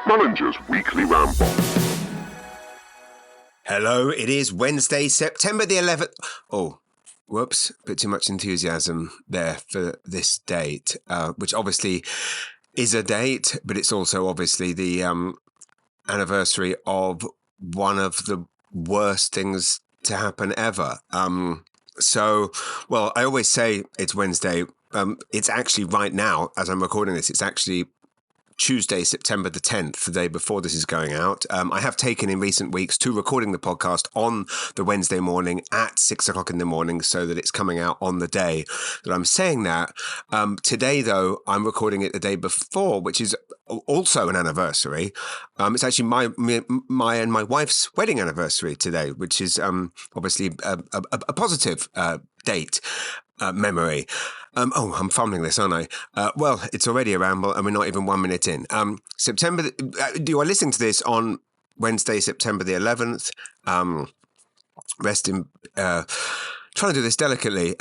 Mullinger's Weekly Ramble. Hello, it is Wednesday, September the 11th. Oh, whoops, a bit too much enthusiasm there for this date, which obviously is a date, but it's also obviously the anniversary of one of the worst things to happen ever. I always say it's Wednesday. It's actually right now, as I'm recording this, it's actually Tuesday, September the 10th, the day before this is going out. I have taken in recent weeks to recording the podcast on the Wednesday morning at 6 o'clock in the morning so that it's coming out on the day that I'm saying that. Today, though, I'm recording it the day before, which is also an anniversary. It's actually my and my wife's wedding anniversary today, which is obviously a positive date. Memory. I'm fumbling this, aren't I? Well, it's already a ramble and we're not even 1 minute in. You are listening to this on Wednesday, September the 11th. Trying to do this delicately.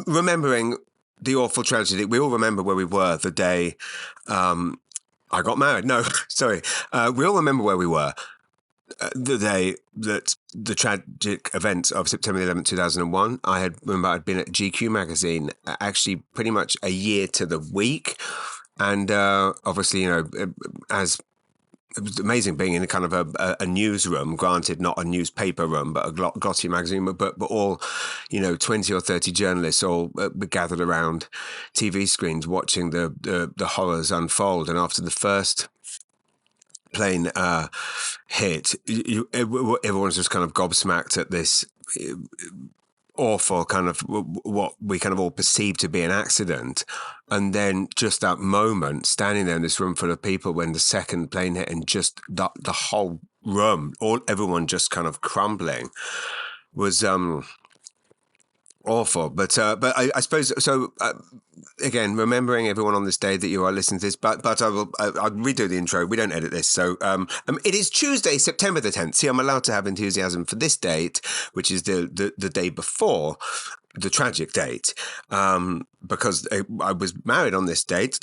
Remembering the awful tragedy. We all remember where we were the day I got married. No, sorry. We all remember where we were. The day that the tragic events of September 11th, 2001, I'd been at GQ magazine actually pretty much a year to the week. And obviously, as it was amazing being in a kind of a newsroom, granted not a newspaper room, but a glossy magazine, but all, 20 or 30 journalists all gathered around TV screens watching the horrors unfold. And after the first plane hit, everyone's just kind of gobsmacked at this awful kind of what we kind of all perceive to be an accident. And then just that moment, standing there in this room full of people when the second plane hit and just the whole room, everyone just kind of crumbling, was awful. But I suppose so. Again, remembering everyone on this day that you are listening to this, but I'll redo the intro. We don't edit this, so it is Tuesday, September the 10th. See, I'm allowed to have enthusiasm for this date, which is the day before the tragic date, because I was married on this date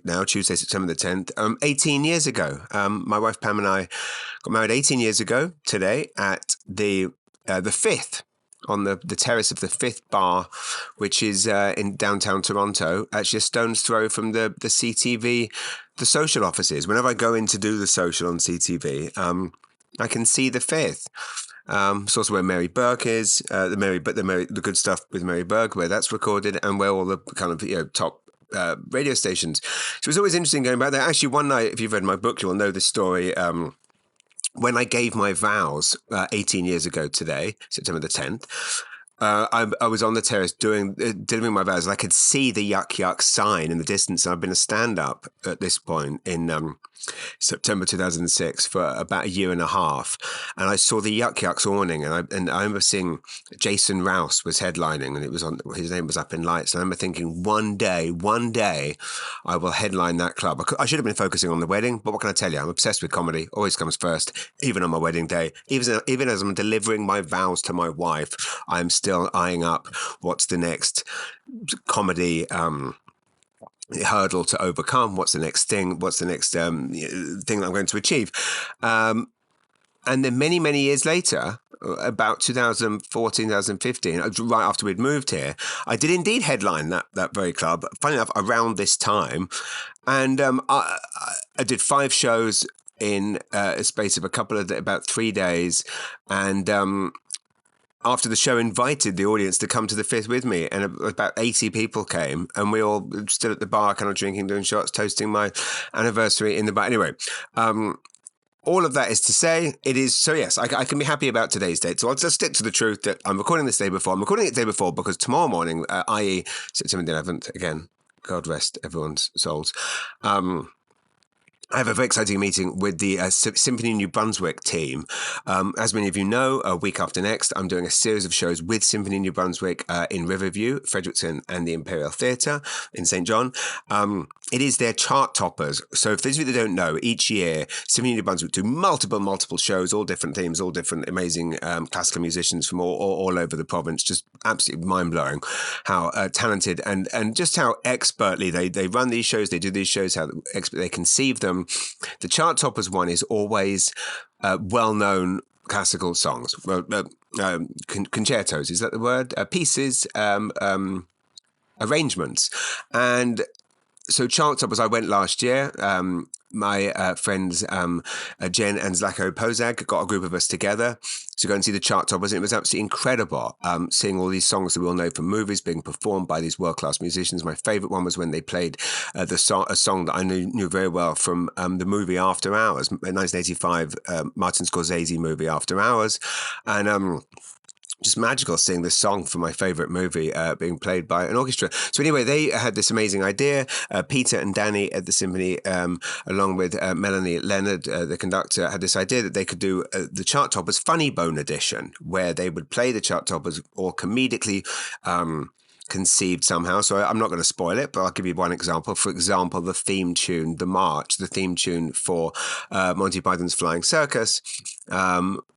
now, Tuesday, September the 10th, 18 years ago. My wife Pam and I got married 18 years ago today at the Fifth, on the terrace of the Fifth Bar, which is in downtown Toronto, actually a stone's throw from the CTV, the social offices. Whenever I go in to do the social on CTV, I can see the Fifth. It's also where Mary Burke is, the good stuff with Mary Burke, where that's recorded, and where all the kind of top radio stations. So it was always interesting going back there. Actually, one night, if you've read my book, you'll know the story. When I gave my vows 18 years ago today, September the 10th, I was on the terrace delivering my vows, and I could see the Yuck Yuck sign in the distance. And I've been a stand-up at this point in September 2006 for about a year and a half, and I saw the Yuck Yucks awning, and I remember seeing Jason Rouse was headlining, and his name was up in lights. And I remember thinking, one day, I will headline that club. I should have been focusing on the wedding, but what can I tell you? I'm obsessed with comedy. Always comes first, even on my wedding day. Even as I'm delivering my vows to my wife, I'm still eyeing up what's the next comedy hurdle to overcome. What's the next thing? What's the next thing that I'm going to achieve? And then many years later, about 2014, 2015, right after we'd moved here, I did indeed headline that very club. Funny enough, around this time, and I did 5 shows in a space of about 3 days, and after the show, invited the audience to come to the Fifth with me, and about 80 people came, and we all stood at the bar, kind of drinking, doing shots, toasting my anniversary in the bar. Anyway, all of that is to say, it is, so yes, I can be happy about today's date. So I'll just stick to the truth that I'm recording this day before. I'm recording it the day before because tomorrow morning, i.e. September the 11th, again, God rest everyone's souls, I have a very exciting meeting with the Symphony New Brunswick team. As many of you know, a week after next, I'm doing a series of shows with Symphony New Brunswick in Riverview, Fredericton, and the Imperial Theatre in St. John. It is their chart toppers. So if those of you that don't know, each year, Symphony New Brunswick do multiple shows, all different themes, all different amazing classical musicians from all over the province. Just absolutely mind-blowing how talented and just how expertly they run these shows, they do these shows, how expert they conceive them, the chart toppers one is always well-known classical songs, concertos. Is that the word? Pieces, arrangements, and so chart toppers. I went last year. My friends Jen and Zlako Pozag got a group of us together to go and see the chart toppers, and it was absolutely incredible seeing all these songs that we all know from movies being performed by these world-class musicians. My favourite one was when they played a song that I knew very well from the movie After Hours, 1985 Martin Scorsese movie After Hours, and just magical seeing this song from my favorite movie being played by an orchestra. So anyway, they had this amazing idea. Peter and Danny at the symphony, along with Melanie Leonard, the conductor, had this idea that they could do the Chart Toppers Funny Bone edition, where they would play the Chart Toppers all comedically conceived somehow. So I'm not going to spoil it, but I'll give you one example. For example, the theme tune, The March, the theme tune for Monty Python's Flying Circus,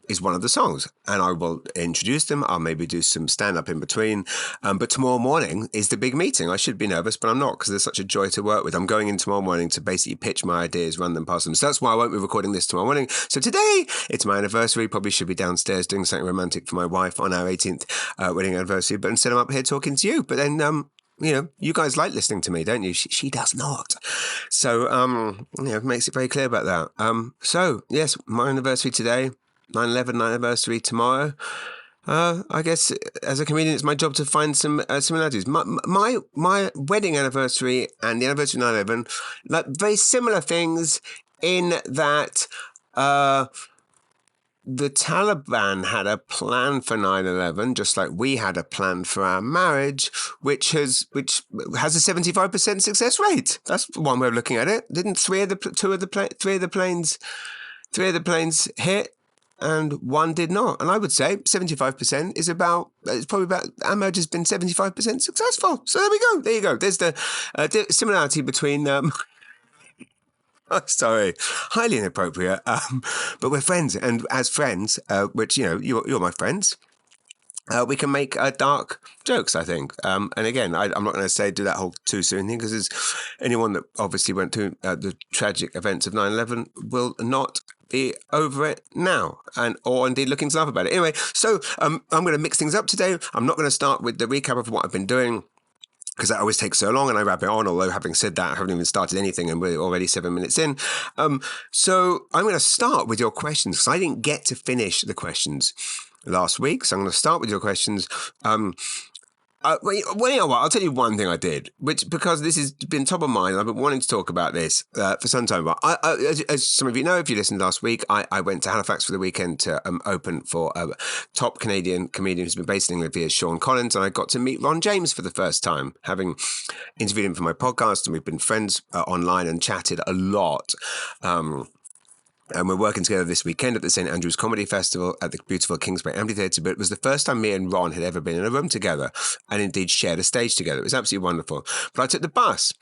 is one of the songs, and I will introduce them. I'll maybe do some stand-up in between, but tomorrow morning is the big meeting. I should be nervous, but I'm not, because they're such a joy to work with. I'm going in tomorrow morning to basically pitch my ideas, run them past them. So that's why I won't be recording this tomorrow morning. So today, it's my anniversary. Probably should be downstairs doing something romantic for my wife on our 18th wedding anniversary, but instead I'm up here talking to you. But then, you guys like listening to me, don't you? She does not. So, it makes it very clear about that. So, yes, my anniversary today, 9/11 anniversary tomorrow. I guess as a comedian, it's my job to find some similarities. My wedding anniversary and the anniversary of 9/11, like very similar things in that the Taliban had a plan for 9/11, just like we had a plan for our marriage, which has a 75% success rate. That's one way of looking at it. Didn't three of the planes hit? And one did not. And I would say 75% it's probably about, our marriage has been 75% successful. So there we go. There you go. There's the similarity between, sorry, highly inappropriate. But we're friends. And as friends, which, you're my friends, we can make dark jokes, I think. And again, I'm not going to do that whole too soon thing, because there's anyone that obviously went through the tragic events of 9/11 will not be over it now, or indeed looking to laugh about it. Anyway, so I'm going to mix things up today. I'm not going to start with the recap of what I've been doing, because that always takes so long and I wrap it on, although having said that, I haven't even started anything and we're already 7 minutes in. So I'm going to start with your questions, because I didn't get to finish the questions last week. So I'm going to start with your questions. Well, you know what? I'll tell you one thing I did, because this has been top of mind. I've been wanting to talk about this for some time. But as some of you know, if you listened last week, I went to Halifax for the weekend to open for a top Canadian comedian who's been based in England for years, Sean Collins, and I got to meet Ron James for the first time, having interviewed him for my podcast, and we've been friends online and chatted a lot. And we're working together this weekend at the St. Andrews Comedy Festival at the beautiful Kingsbury Amphitheatre. But it was the first time me and Ron had ever been in a room together and indeed shared a stage together. It was absolutely wonderful. But I took the bus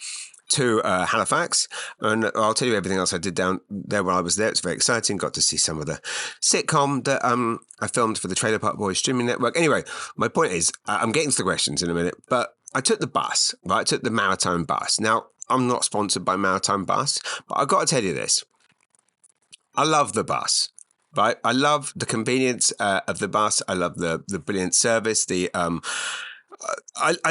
to Halifax, and I'll tell you everything else I did down there while I was there. It's very exciting. Got to see some of the sitcom that I filmed for the Trailer Park Boys streaming network. Anyway, my point is, I'm getting to the questions in a minute, but I took the bus, right? I took the Maritime bus. Now, I'm not sponsored by Maritime Bus, but I've got to tell you this. I love the bus, right? I love the convenience of the bus. I love the brilliant service. I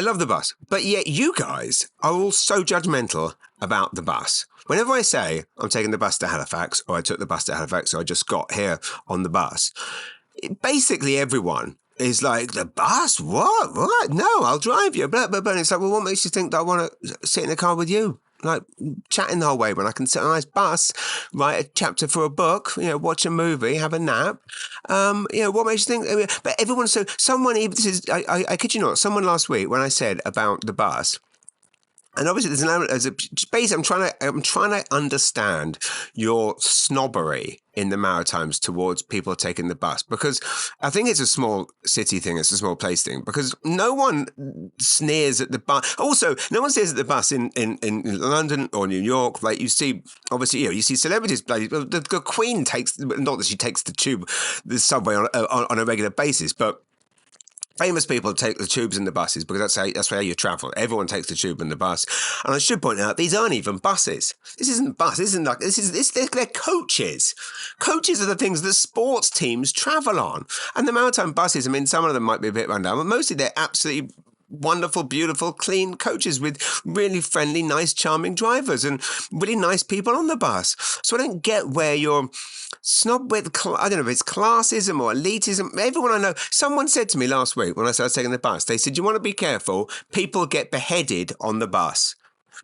love the bus. But yet you guys are all so judgmental about the bus. Whenever I say I'm taking the bus to Halifax, or I took the bus to Halifax, or I just got here on the bus, basically everyone is like, the bus? What? No, I'll drive you. But it's like, well, what makes you think that I want to sit in the car with you? Like chatting the whole way, when I can sit on a nice bus, write a chapter for a book, watch a movie, have a nap. What makes you think? But everyone, I kid you not, someone last week when I said about the bus, and obviously there's an element, basically I'm trying to understand your snobbery in the Maritimes towards people taking the bus, because I think it's a small city thing, it's a small place thing, because no one sneers at the bus. Also, no one sneers at the bus in London or New York. Like you see, obviously, you see celebrities. The Queen takes, not that she takes the subway on a regular basis, but Famous people take the tubes and the buses because that's how you travel. Everyone takes the tube and the bus. And I should point out, these aren't even buses. This isn't bus. They're coaches. Coaches are the things that sports teams travel on. And the maritime buses, I mean, some of them might be a bit run down, but mostly they're absolutely wonderful, beautiful, clean coaches with really friendly, nice, charming drivers and really nice people on the bus. So I don't get where you're snob with, I don't know if it's classism or elitism. Everyone I know, someone said to me last week when I started taking the bus, they said, you want to be careful, people get beheaded on the bus.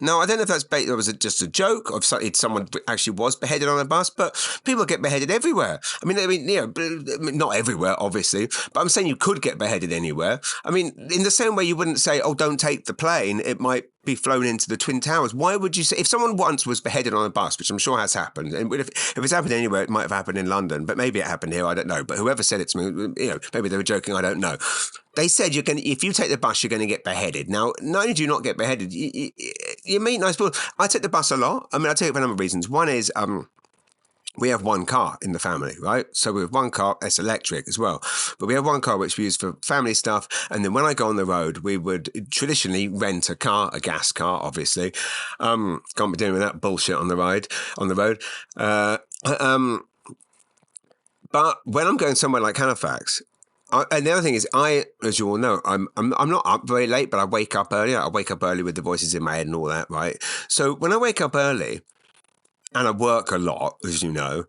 Now, I don't know if that was just a joke or if someone actually was beheaded on a bus, but people get beheaded everywhere. I mean, not everywhere, obviously, but I'm saying you could get beheaded anywhere. I mean, in the same way you wouldn't say, oh, don't take the plane, it might be flown into the Twin Towers. Why would you say, if someone once was beheaded on a bus, which I'm sure has happened, and if it's happened anywhere, it might have happened in London, but maybe it happened here, I don't know. But whoever said it to me, maybe they were joking, I don't know. They said if you take the bus, you're going to get beheaded. Now, not only do you not get beheaded, you meet nice people. I take the bus a lot. I mean, I take it for a number of reasons. One is we have one car in the family, right? So we have one car, it's electric as well. But we have one car which we use for family stuff. And then when I go on the road, we would traditionally rent a car, a gas car, obviously. Can't be doing that bullshit on the road. But when I'm going somewhere like Halifax, and the other thing is, as you all know, I'm not up very late, but I wake up early. I wake up early with the voices in my head and all that, right? So when I wake up early, and I work a lot, as you know,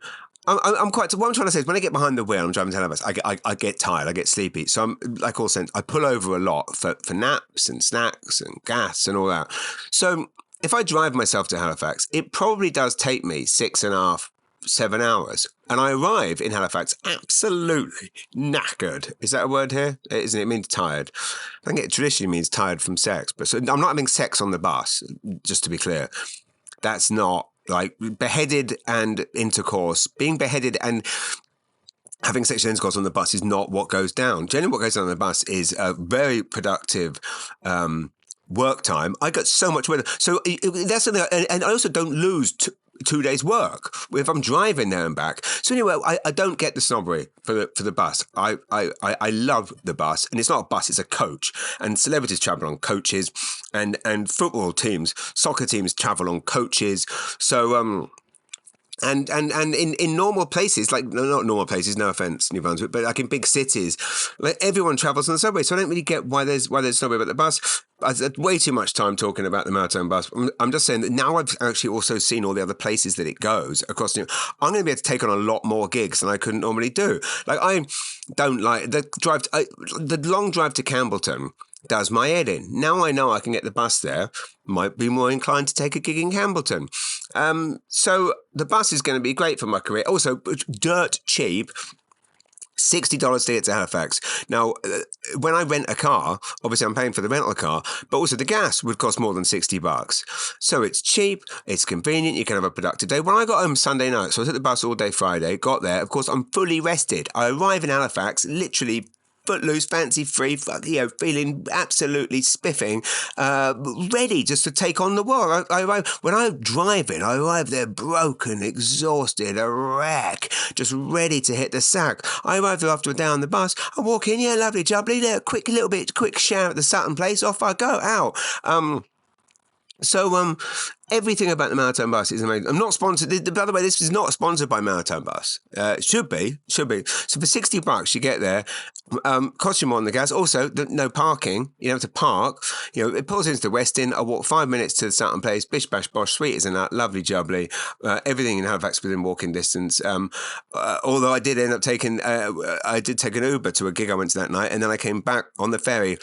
I'm quite. What I'm trying to say is, when I get behind the wheel, I'm driving to Halifax, I get tired, I get sleepy. So I'm like all sense, I pull over a lot for naps and snacks and gas and all that. So if I drive myself to Halifax, it probably does take me 6.5, 7 hours. And I arrive in Halifax absolutely knackered. Is that a word here? Isn't it? It means tired. I think it traditionally means tired from sex. But so I'm not having sex on the bus, just to be clear. That's not like beheaded and intercourse. Being beheaded and having sexual intercourse on the bus is not what goes down. Generally, what goes down on the bus is a very productive work time. I got so much weather. So that's something, and I also don't lose 2 days work if I'm driving there and back. So anyway, I don't get the snobbery for the bus. I love the bus, and it's not a bus, it's a coach. And celebrities travel on coaches, and football teams, soccer teams travel on coaches. So and in normal places, like not normal places, no offense, New Brunswick, but like in big cities, like everyone travels on the subway. So I don't really get why there's snobbery about the bus. I had way too much time talking about the maritime bus. I'm just saying that now I've actually also seen all the other places that it goes across. I'm going to be able to take on a lot more gigs than I couldn't normally do. Like I don't like the long drive to Campbellton does my head in. Now I know I can get the bus there. Might be more inclined to take a gig in Campbellton. So the bus is going to be great for my career. Also, dirt cheap. $60 to get to Halifax. Now, when I rent a car, obviously I'm paying for the rental car, but also the gas would cost more than $60. So it's cheap, it's convenient, you can have a productive day. When I got home Sunday night, so I took the bus all day Friday, got there, of course I'm fully rested. I arrive in Halifax, literally footloose, fancy free, feeling absolutely spiffing, ready just to take on the world. When I'm driving, I arrive there broken, exhausted, a wreck, just ready to hit the sack. I arrive there after a day on the bus. I walk in, yeah, lovely, jubbly, quick shower at the Sutton place, off I go, out. So everything about the Maritime Bus is amazing. I'm not sponsored. By the way, this is not sponsored by Maritime Bus. It should be. So for $60, you get there. Costs you more on the gas. Also, no parking. You don't have to park. It pulls into the Westin. I walk 5 minutes to the Sutton Place. Bish bash bosh, sweet as a nut, lovely jubbly. Everything in Halifax within walking distance. Although I did end up taking, I did take an Uber to a gig I went to that night, and then I came back on the ferry.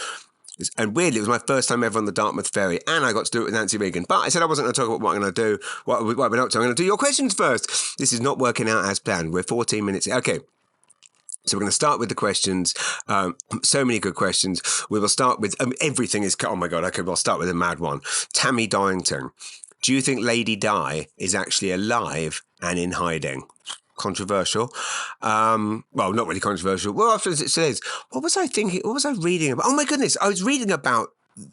And weirdly, it was my first time ever on the Dartmouth ferry, and I got to do it with Nancy Reagan. But I said I wasn't going to talk about what I'm going to do, what we're up to. I'm going to do your questions first. This is not working out as planned. We're 14 minutes. Okay. So we're going to start with the questions. So many good questions. We will start with everything is. Oh my God. Okay, we'll start with a mad one. Tammy Dorrington. Do you think Lady Di is actually alive and in hiding? Controversial. Well, not really controversial. Well, after it says, what was I thinking? What was I reading about? Oh my goodness. I was reading about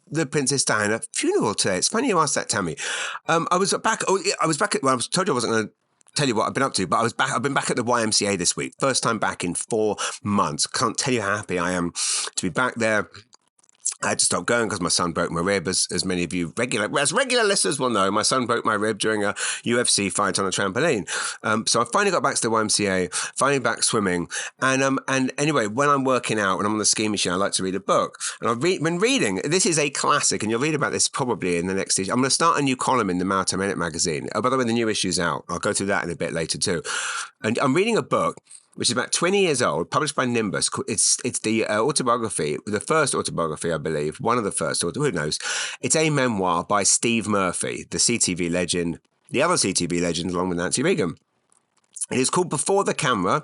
the Princess Diana funeral today. It's funny you asked that, Tammy. I was back. Well, I was told you I wasn't going to tell you what I've been up to. But I've been back at the YMCA this week. First time back in 4 months. Can't tell you how happy I am to be back there. I had to stop going because my son broke my rib, as many of you regular listeners will know. My son broke my rib during a UFC fight on a trampoline. So I finally got back to the YMCA, finally back swimming. And anyway, when I'm working out and I'm on the ski machine, I like to read a book. And I've been reading. This is a classic, and you'll read about this probably in the next issue. I'm going to start a new column in the Maritime Minute magazine. Oh, by the way, the new issue's out. I'll go through that in a bit later too. And I'm reading a book which is about 20 years old, published by Nimbus. It's the autobiography, the first autobiography, I believe, one of the first, who knows. It's a memoir by Steve Murphy, the CTV legend, the other CTV legend, along with Nancy Reagan. It is called Before the Camera,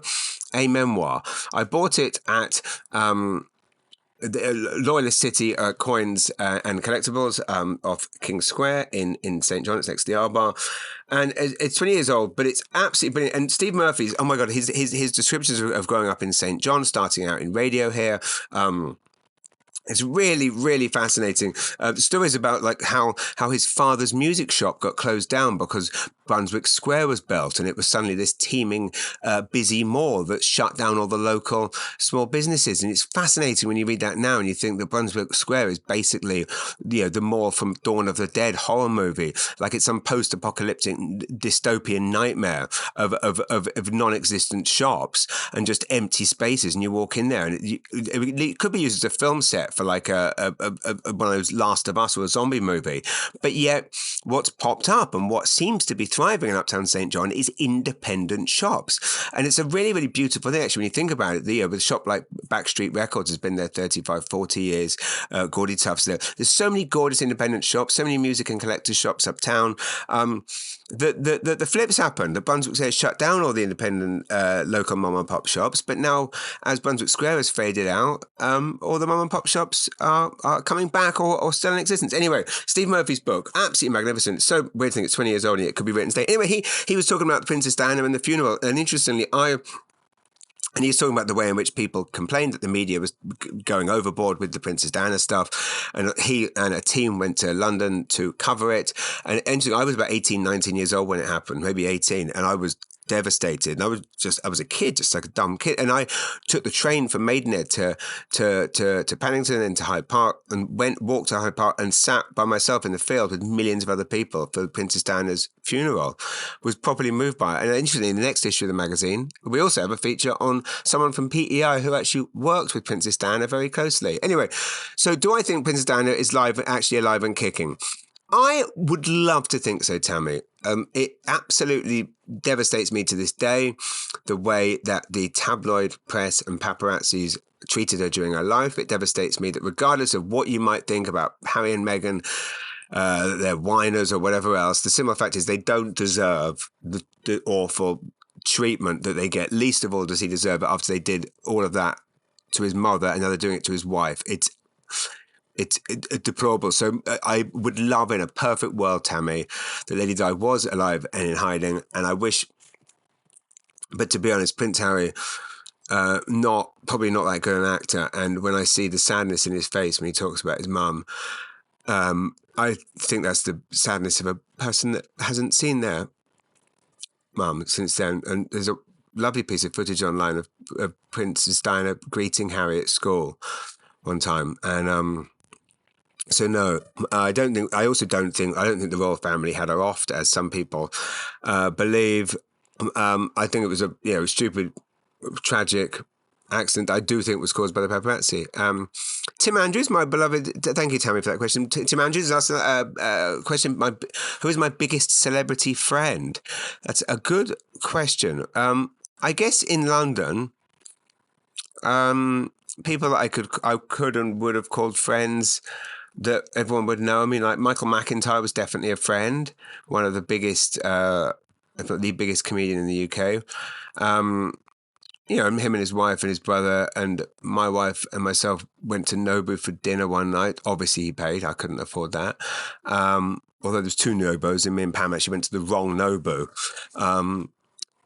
a memoir. I bought it at the Loyalist City Coins and Collectibles off King Square in St. John. It's next to the R-Bar. And it's 20 years old, but it's absolutely brilliant. And Steve Murphy's, oh my God, his descriptions of growing up in St. John, starting out in radio here, it's really, really fascinating. The story is about like how his father's music shop got closed down because Brunswick Square was built, and it was suddenly this teeming, busy mall that shut down all the local small businesses. And it's fascinating when you read that now, and you think that Brunswick Square is basically, the mall from Dawn of the Dead horror movie, like it's some post-apocalyptic dystopian nightmare of non-existent shops and just empty spaces. And you walk in there, and it could be used as a film set for like one of those Last of Us or a zombie movie. But yet what's popped up and what seems to be thriving in Uptown St. John is independent shops. And it's a really, really beautiful thing, actually, when you think about it. With a shop like Backstreet Records has been there 35, 40 years. Gaudy Tuff's there. There's so many gorgeous independent shops, so many music and collectors shops uptown. The flips happened. The Brunswick Square shut down all the independent local mom and pop shops. But now, as Brunswick Square has faded out, all the mom and pop shops are coming back or still in existence. Anyway, Steve Murphy's book, absolutely magnificent. It's so weird to think it's 20 years old and it could be written today. Anyway, he was talking about Princess Diana and the funeral. And interestingly, and he's talking about the way in which people complained that the media was going overboard with the Princess Diana stuff. And he and a team went to London to cover it. And I was about 18, 19 years old when it happened, maybe 18. And I was devastated. And I was a kid, just like a dumb kid. And I took the train from Maidenhead to Paddington and to Hyde Park, and walked to Hyde Park and sat by myself in the field with millions of other people for Princess Diana's funeral. Was properly moved by it. And interestingly, in the next issue of the magazine, we also have a feature on someone from PEI who actually worked with Princess Diana very closely. Anyway, so do I think Princess Diana is actually alive and kicking? I would love to think so, Tammy. It absolutely devastates me to this day, the way that the tabloid press and paparazzis treated her during her life. It devastates me that regardless of what you might think about Harry and Meghan, they're whiners or whatever else, the simple fact is they don't deserve the awful treatment that they get. Least of all does he deserve it after they did all of that to his mother, and now they're doing it to his wife. It's deplorable. So I would love, in a perfect world, Tammy, that Lady Di was alive and in hiding. And I wish, but to be honest, Prince Harry, probably not that good an actor. And when I see the sadness in his face when he talks about his mum, I think that's the sadness of a person that hasn't seen their mum since then. And there's a lovely piece of footage online of Princess Diana greeting Harry at school one time. And so no, I don't think the royal family had her offed, as some people believe. I think it was a stupid, tragic accident. I do think it was caused by the paparazzi. Tim Andrews, my beloved, thank you, Tammy, for that question. Tim Andrews asked a question, who is my biggest celebrity friend? That's a good question. I guess in London, people that I could and would have called friends that everyone would know. I mean, like Michael McIntyre was definitely a friend, one of the biggest, if not the biggest comedian in the UK. Him and his wife and his brother and my wife and myself went to Nobu for dinner one night. Obviously, he paid. I couldn't afford that. Although there's 2 Nobos, and me and Pam actually went to the wrong Nobu.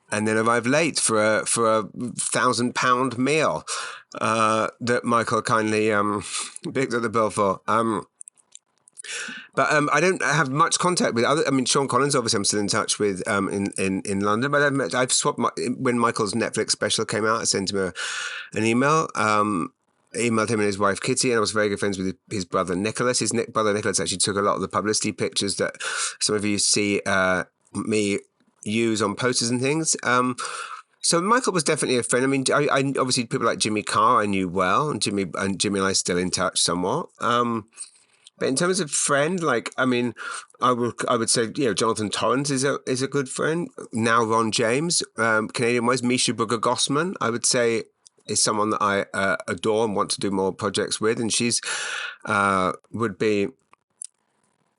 And then arrived late for a £1,000 meal that Michael kindly picked up the bill for. But I don't have much contact with other. I mean, Sean Collins, obviously, I'm still in touch with in London. But I've swapped when Michael's Netflix special came out. I sent him an email. Emailed him and his wife Kitty, and I was very good friends with his brother Nicholas. His brother Nicholas actually took a lot of the publicity pictures that some of you see me use on posters and things. So Michael was definitely a friend. I mean, I obviously people like Jimmy Carr I knew well, and Jimmy and I still in touch somewhat. But in terms of friend, like I mean, I would say Jonathan Torrens is a good friend. Now Ron James, Canadian wise, Misha Booger Gossman, I would say is someone that I adore and want to do more projects with, and she's would be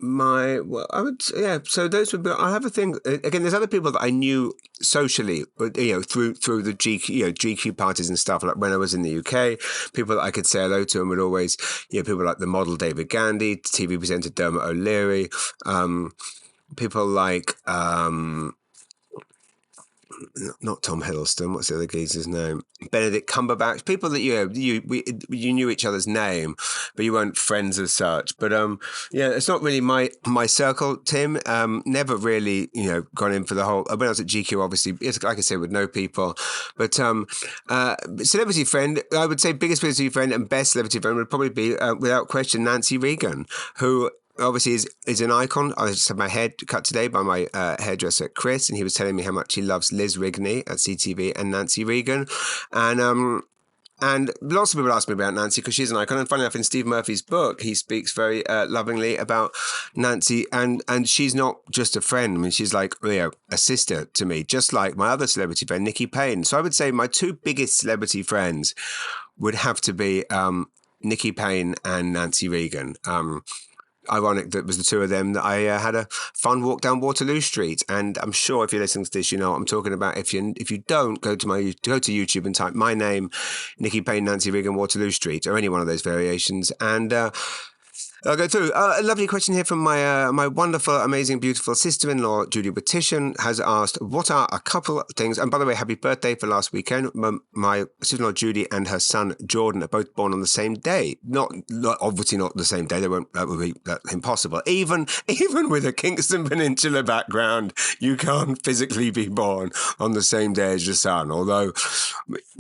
I would so those would be. I have a thing again. There's other people that I knew socially, but through the GQ parties and stuff. Like when I was in the UK, people that I could say hello to and would always people like the model David Gandy, TV presenter Dermot O'Leary, people like not Tom Hiddleston. What's the other geezer's name? Benedict Cumberbatch. People that you knew each other's name, but you weren't friends as such. But it's not really my circle. Tim, never really gone in for the whole. When I was at GQ, obviously, like I said, would know people. But celebrity friend, I would say biggest celebrity friend and best celebrity friend would probably be without question Nancy Reagan, who obviously is an icon. I just had my head cut today by my hairdresser Chris, and he was telling me how much he loves Liz Rigney at CTV and Nancy Reagan, and lots of people ask me about Nancy because she's an icon. And funny enough, in Steve Murphy's book, he speaks very lovingly about Nancy, and she's not just a friend. I mean, she's like a sister to me, just like my other celebrity friend Nikki Payne. So I would say my two biggest celebrity friends would have to be Nikki Payne and Nancy Reagan. Ironic that it was the two of them that I had a fun walk down Waterloo Street, and I'm sure if you're listening to this, you know what I'm talking about. If you don't, go to YouTube and type my name, Nikki Payne, Nancy Reagan, Waterloo Street, or any one of those variations, and I'll go through. A lovely question here from my wonderful, amazing, beautiful sister-in-law, Judy Petition, has asked, what are a couple of things, and by the way, happy birthday for last weekend. My sister-in-law, Judy, and her son, Jordan, are both born on the same day. Obviously not the same day. That would be impossible. Even with a Kingston Peninsula background, you can't physically be born on the same day as your son, although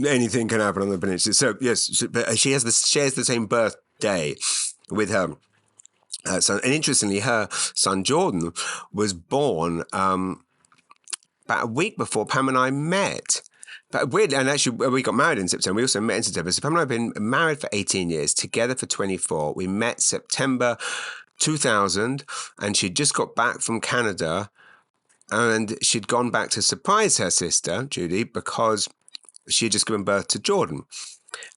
anything can happen on the peninsula. So, yes, she shares the same birthday with her. And interestingly, her son Jordan was born about a week before Pam and I met. But weird, and actually, we got married in September. We also met in September. So Pam and I have been married for 18 years, together for 24. We met September 2000, and she'd just got back from Canada, and she'd gone back to surprise her sister, Judy, because she had just given birth to Jordan.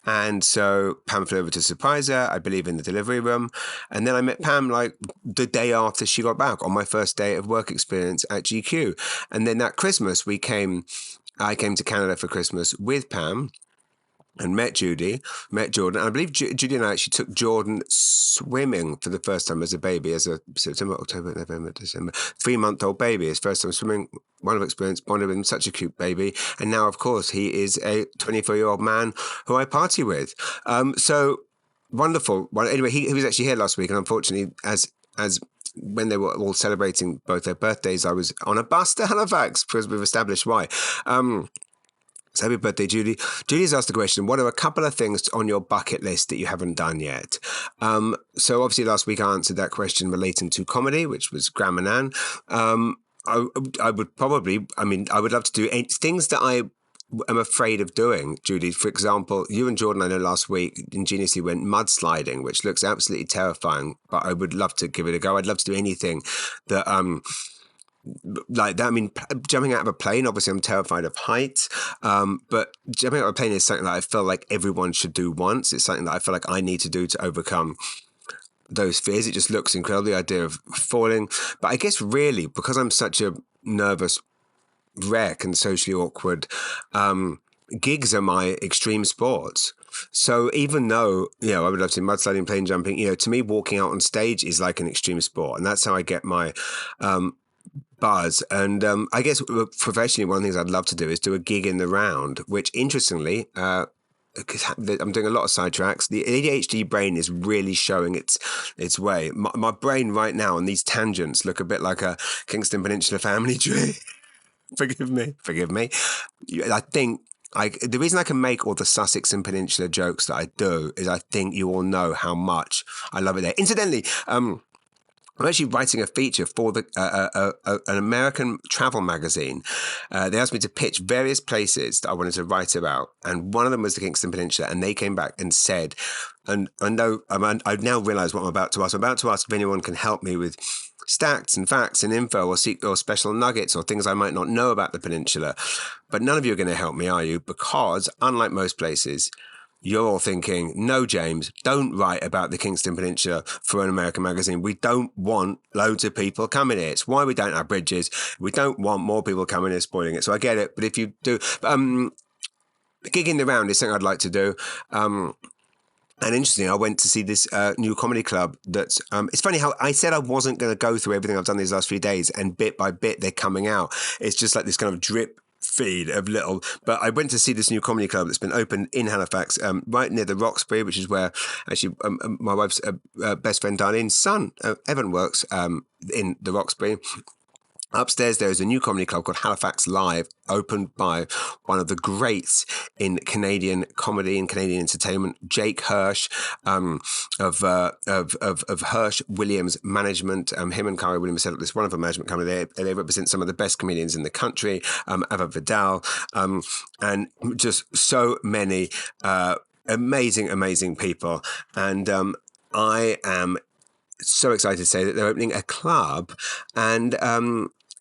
And so Pam flew over to surprise her, I believe in the delivery room. And then I met Pam like the day after she got back on my first day of work experience at GQ. And then that Christmas I came to Canada for Christmas with Pam and met Jordan. And I believe Judy and I actually took Jordan swimming for the first time as a baby, as a September, October, November, December, 3-month-old baby. His first time swimming, wonderful experience, bonded with him, such a cute baby. And now, of course, he is a 24-year-old man who I party with. So wonderful. Well, anyway, he was actually here last week, and unfortunately, as when they were all celebrating both their birthdays, I was on a bus to Halifax, because we've established why. So happy birthday, Judy. Judy's asked the question, what are a couple of things on your bucket list that you haven't done yet? So obviously last week I answered that question relating to comedy, which was Graham and Anne. I would love to do things that I am afraid of doing, Judy. For example, you and Jordan, I know last week, ingeniously went mudsliding, which looks absolutely terrifying, but I would love to give it a go. I'd love to do anything that... like that. I mean, jumping out of a plane, obviously I'm terrified of heights, but jumping out of a plane is something that I feel like everyone should do once. It's something that I feel like I need to do to overcome those fears. It just looks incredible, the idea of falling. But I guess really, because I'm such a nervous wreck and socially awkward, gigs are my extreme sports. So even though, I would love to do mudsliding, plane jumping, to me, walking out on stage is like an extreme sport. And that's how I get my buzz. And I guess professionally, one of the things I'd love to do is do a gig in the round, which interestingly, because I'm doing a lot of sidetracks. The ADHD brain is really showing its way. My brain right now on these tangents look a bit like a Kingston Peninsula family tree. Forgive me. I think the reason I can make all the Sussex and Peninsula jokes that I do is I think you all know how much I love it there. Incidentally, I'm actually writing a feature for an American travel magazine. They asked me to pitch various places that I wanted to write about, and one of them was the Kingston Peninsula. And they came back and said, and I know I've now realised what I'm about to ask. I'm about to ask if anyone can help me with stats and facts and info or special nuggets or things I might not know about the peninsula. But none of you are going to help me, are you? Because unlike most places, you're all thinking, no, James, don't write about the Kingston Peninsula for an American magazine. We don't want loads of people coming here. It's why we don't have bridges. We don't want more people coming here spoiling it. So I get it. But if you do, gigging around is something I'd like to do. And interesting, I went to see this new comedy club that's, it's funny how I said I wasn't going to go through everything I've done these last few days, and bit by bit they're coming out. It's just like this kind of drip feed of little, but I went to see this new comedy club that's been opened in Halifax, right near the Roxbury, which is where actually my wife's best friend Darlene's son, Evan, works in the Roxbury. Upstairs, there is a new comedy club called Halifax Live, opened by one of the greats in Canadian comedy and Canadian entertainment, Jake Hirsch, of Hirsch Williams Management. Him and Kari Williams set up this wonderful management company. They represent some of the best comedians in the country, Ava Vidal, and just so many amazing people. And I am so excited to say that they're opening a club, and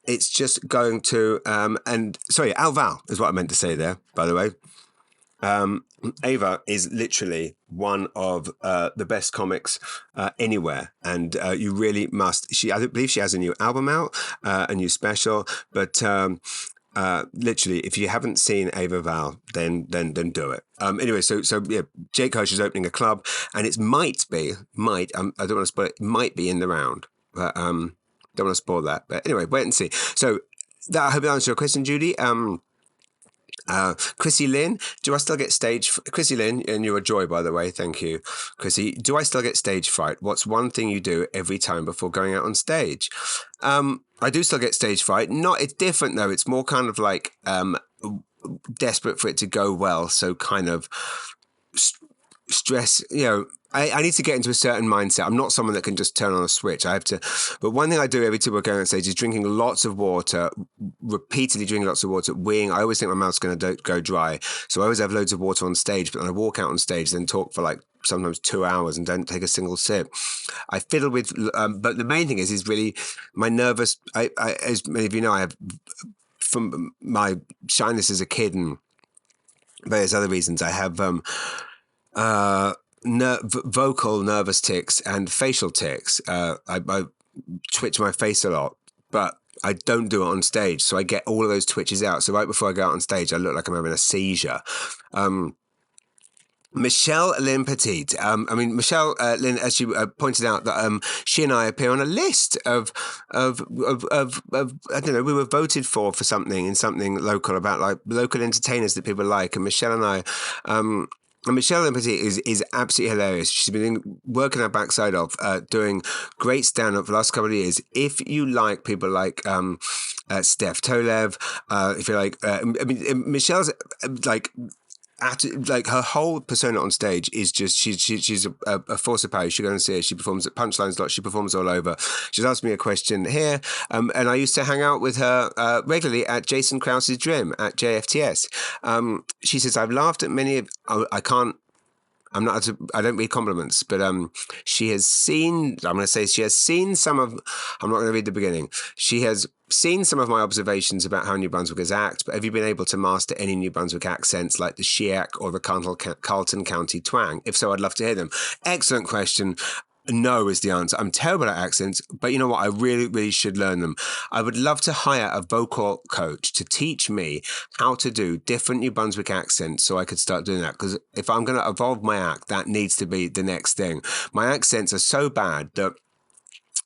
it's just going to Alval is what I meant to say there, by the way. Ava is literally one of the best comics anywhere, and you really must. I believe she has a new album out, a new special, but literally, if you haven't seen Ava Val, then do it. Anyway, so yeah, Jake Hirsch is opening a club, and it might I don't want to spoil it. It might be in the round, but don't want to spoil that. But anyway, wait and see. So I hope that answers your question, Judy. Chrissy Lynn, do I still get Chrissy Lynn, and you're a joy, by the way, thank you, Chrissy. Do I still get stage fright? What's one thing you do every time before going out on stage? I do still get stage fright. It's different though. It's more kind of like desperate for it to go well. So kind of stress, I need to get into a certain mindset. I'm not someone that can just turn on a switch. I have to. But one thing I do every time we're going on stage is drinking lots of water, repeatedly drinking lots of water, weeing. I always think my mouth's going to go dry. So I always have loads of water on stage, but then I walk out on stage, then talk for like sometimes 2 hours and don't take a single sip. I fiddle with, but the main thing is really my nervous, as many of you know, I have, from my shyness as a kid and various other reasons, I have vocal nervous tics and facial tics. I twitch my face a lot, but I don't do it on stage. So I get all of those twitches out. So right before I go out on stage, I look like I'm having a seizure. Michelle Lynn Petit. Michelle Lynn, as she pointed out, that she and I appear on a list of I don't know. We were voted for something in something local about like local entertainers that people like, and Michelle and I. And Michelle Lynn Petit is absolutely hilarious. She's been working her backside off, doing great stand-up for the last couple of years. If you like people like Steph Tolev, if you like, Michelle's like her whole persona on stage is just she's a force of power. You should go and see her. She performs at Punchlines a lot. She performs all over. She's asked me a question here, and I used to hang out with her regularly at Jason Krause's Dream at JFTS. She says, I've laughed at many of, I don't read compliments, but she has seen, I'm going to say she has seen some of, I'm not going to read the beginning. She has seen some of my observations about how New Brunswickers act, but have you been able to master any New Brunswick accents like the Shiak or the Carleton County twang? If so, I'd love to hear them. Excellent question. No is the answer. I'm terrible at accents, but you know what? I really, really should learn them. I would love to hire a vocal coach to teach me how to do different New Brunswick accents so I could start doing that. Because if I'm going to evolve my act, that needs to be the next thing. My accents are so bad that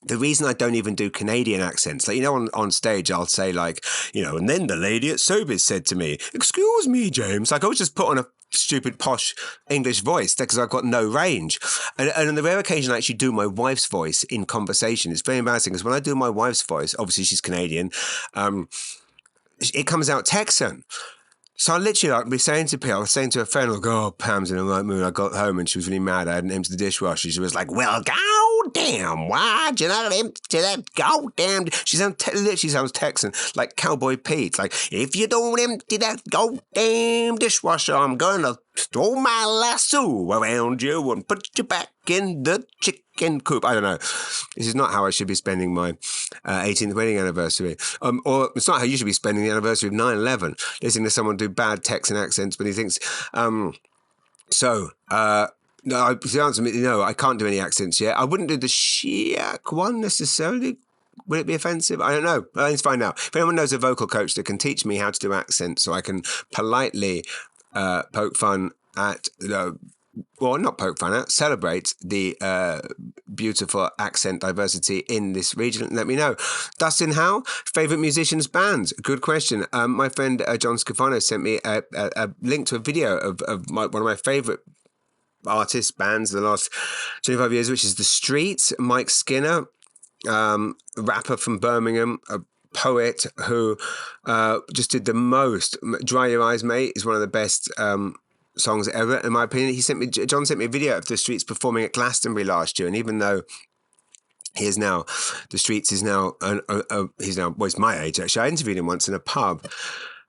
the reason I don't even do Canadian accents, like, on stage, I'll say like, and then the lady at Sobeys said to me, "Excuse me, James." Like, I was just put on a stupid posh English voice because I've got no range. And on the rare occasion I actually do my wife's voice in conversation, it's very embarrassing because when I do my wife's voice, obviously she's Canadian, it comes out Texan. So I literally be saying to people, I was saying to a friend, like, "Oh, Pam's in a right mood." I got home and she was really mad. I hadn't emptied the dishwasher. She was like, "Well, goddamn, why'd you not empty that goddamn..." She literally sounds Texan, like Cowboy Pete. Like, "If you don't empty that goddamn dishwasher, I'm gonna throw my lasso around you and put you back in the chicken coop." I don't know. This is not how I should be spending my 18th wedding anniversary. Or it's not how you should be spending the anniversary of 9/11, listening to someone do bad Texan accents when he thinks... No, the answer is no, I can't do any accents yet. I wouldn't do the Shiak one necessarily. Would it be offensive? I don't know. Let's find out. If anyone knows a vocal coach that can teach me how to do accents so I can politely poke fun at... well, not poke fun at, celebrate the beautiful accent diversity in this region, let me know. Dustin Howe, favourite musicians, bands? Good question. My friend John Scafano sent me a link to a video of one of my favourite artists, bands of the last 25 years, which is The Streets. Mike Skinner, rapper from Birmingham, a poet who just did the most. Dry Your Eyes, Mate is one of the best songs ever, in my opinion. John sent me a video of The Streets performing at Glastonbury last year, and even though The Streets is now, he's my age actually, I interviewed him once in a pub,